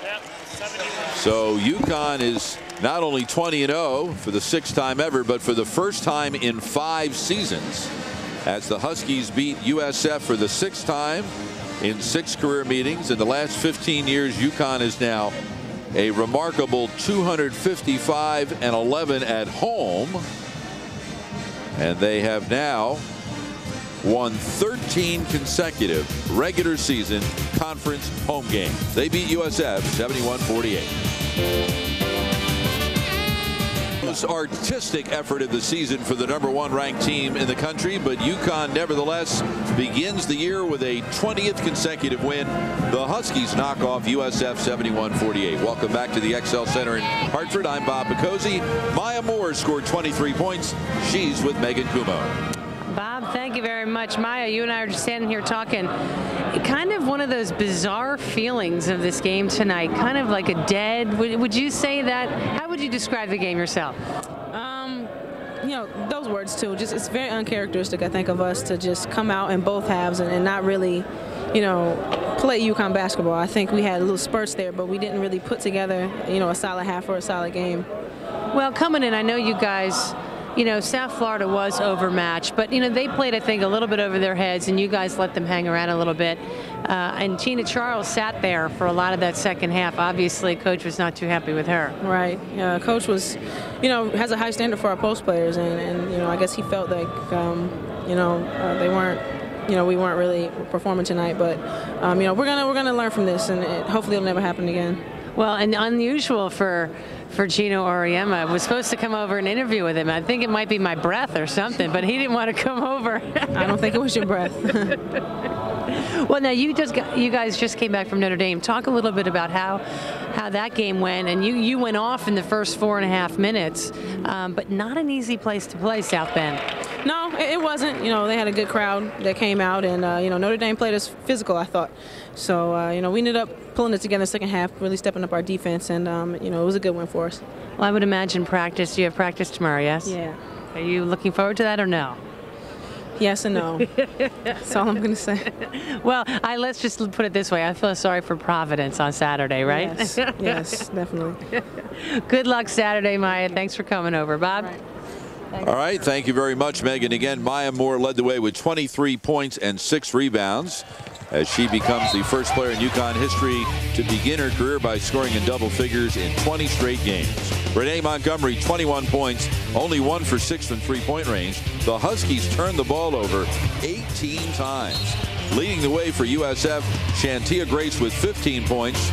So UConn is not only 20-0 for the 6th time ever, but for the first time in 5 seasons, as the Huskies beat USF for the 6th time in 6 career meetings. In the last 15 years, UConn is now a remarkable 255-11 at home, and they have now won 13 consecutive regular season conference home games. They beat USF 71-48. Most artistic effort of the season for the #1 ranked team in the country, but UConn nevertheless begins the year with a 20th consecutive win. The Huskies knock off USF 71-48. Welcome back to the XL Center in Hartford. I'm Bob Picozzi. Maya Moore scored 23 points. She's with Megan Kumo. Bob, thank you very much. Maya, you and I are just standing here talking. Kind of one of those bizarre feelings of this game tonight. Kind of like a dead. Would you say that? How would you describe the game yourself? You know, those words too. Just it's very uncharacteristic, I think, of us to just come out in both halves and not really, you know, play UConn basketball. I think we had little spurts there, but we didn't really put together, you know, a solid half or a solid game. Well, coming in, I know you guys. You know, South Florida was overmatched, but, you know, they played, I think, a little bit over their heads, and you guys let them hang around a little bit. And Tina Charles sat there for a lot of that second half. Obviously, Coach was not too happy with her. Right. Coach was, you know, has a high standard for our post players, and you know, I guess he felt like, you know, they weren't, you know, we weren't really performing tonight. But, you know, we're gonna learn from this, and hopefully it'll never happen again. Well, and unusual for Gino Auriemma. I was supposed to come over and interview with him. I think it might be my breath or something, but he didn't want to come over. I don't think it was your breath. Well, now you guys just came back from Notre Dame. Talk a little bit about how that game went, and you went off in the first 4.5 minutes, but not an easy place to play, South Bend. No, it wasn't. You know, they had a good crowd that came out, and you know, Notre Dame played us physical, I thought. So you know, we ended up pulling it together in the second half, really stepping up our defense, and you know, it was a good win for us. Well, I would imagine practice. You have practice tomorrow, yes? Yeah. Are you looking forward to that or no? Yes and no. That's all I'm going to say. Well, let's just put it this way. I feel sorry for Providence on Saturday, right? Yes, yes, definitely. Good luck Saturday, Maya. Thanks for coming over. Bob? All right. Thank you very much, Megan. Again, Maya Moore led the way with 23 points and 6 rebounds as she becomes the first player in UConn history to begin her career by scoring in double figures in 20 straight games. Renee Montgomery, 21 points, only 1 for 6 from three-point range. The Huskies turned the ball over 18 times. Leading the way for USF, Shantia Grace with 15 points.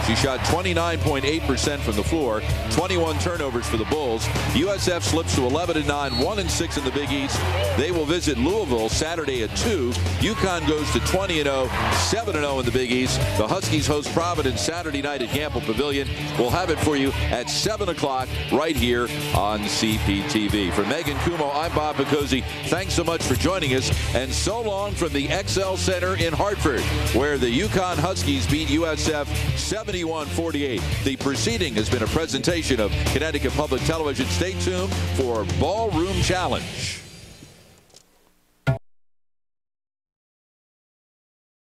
She shot 29.8% from the floor, 21 turnovers for the Bulls. USF slips to 11-9, 1-6 in the Big East. They will visit Louisville Saturday at 2. UConn goes to 20-0, 7-0 in the Big East. The Huskies host Providence Saturday night at Gamble Pavilion. We'll have it for you at 7 o'clock right here on CPTV. For Megan Kumo, I'm Bob Picozzi. Thanks so much for joining us, and so long from the XL Center in Hartford, where the UConn Huskies beat USF 71-48. The proceeding has been a presentation of Connecticut Public Television. Stay tuned for Ballroom Challenge.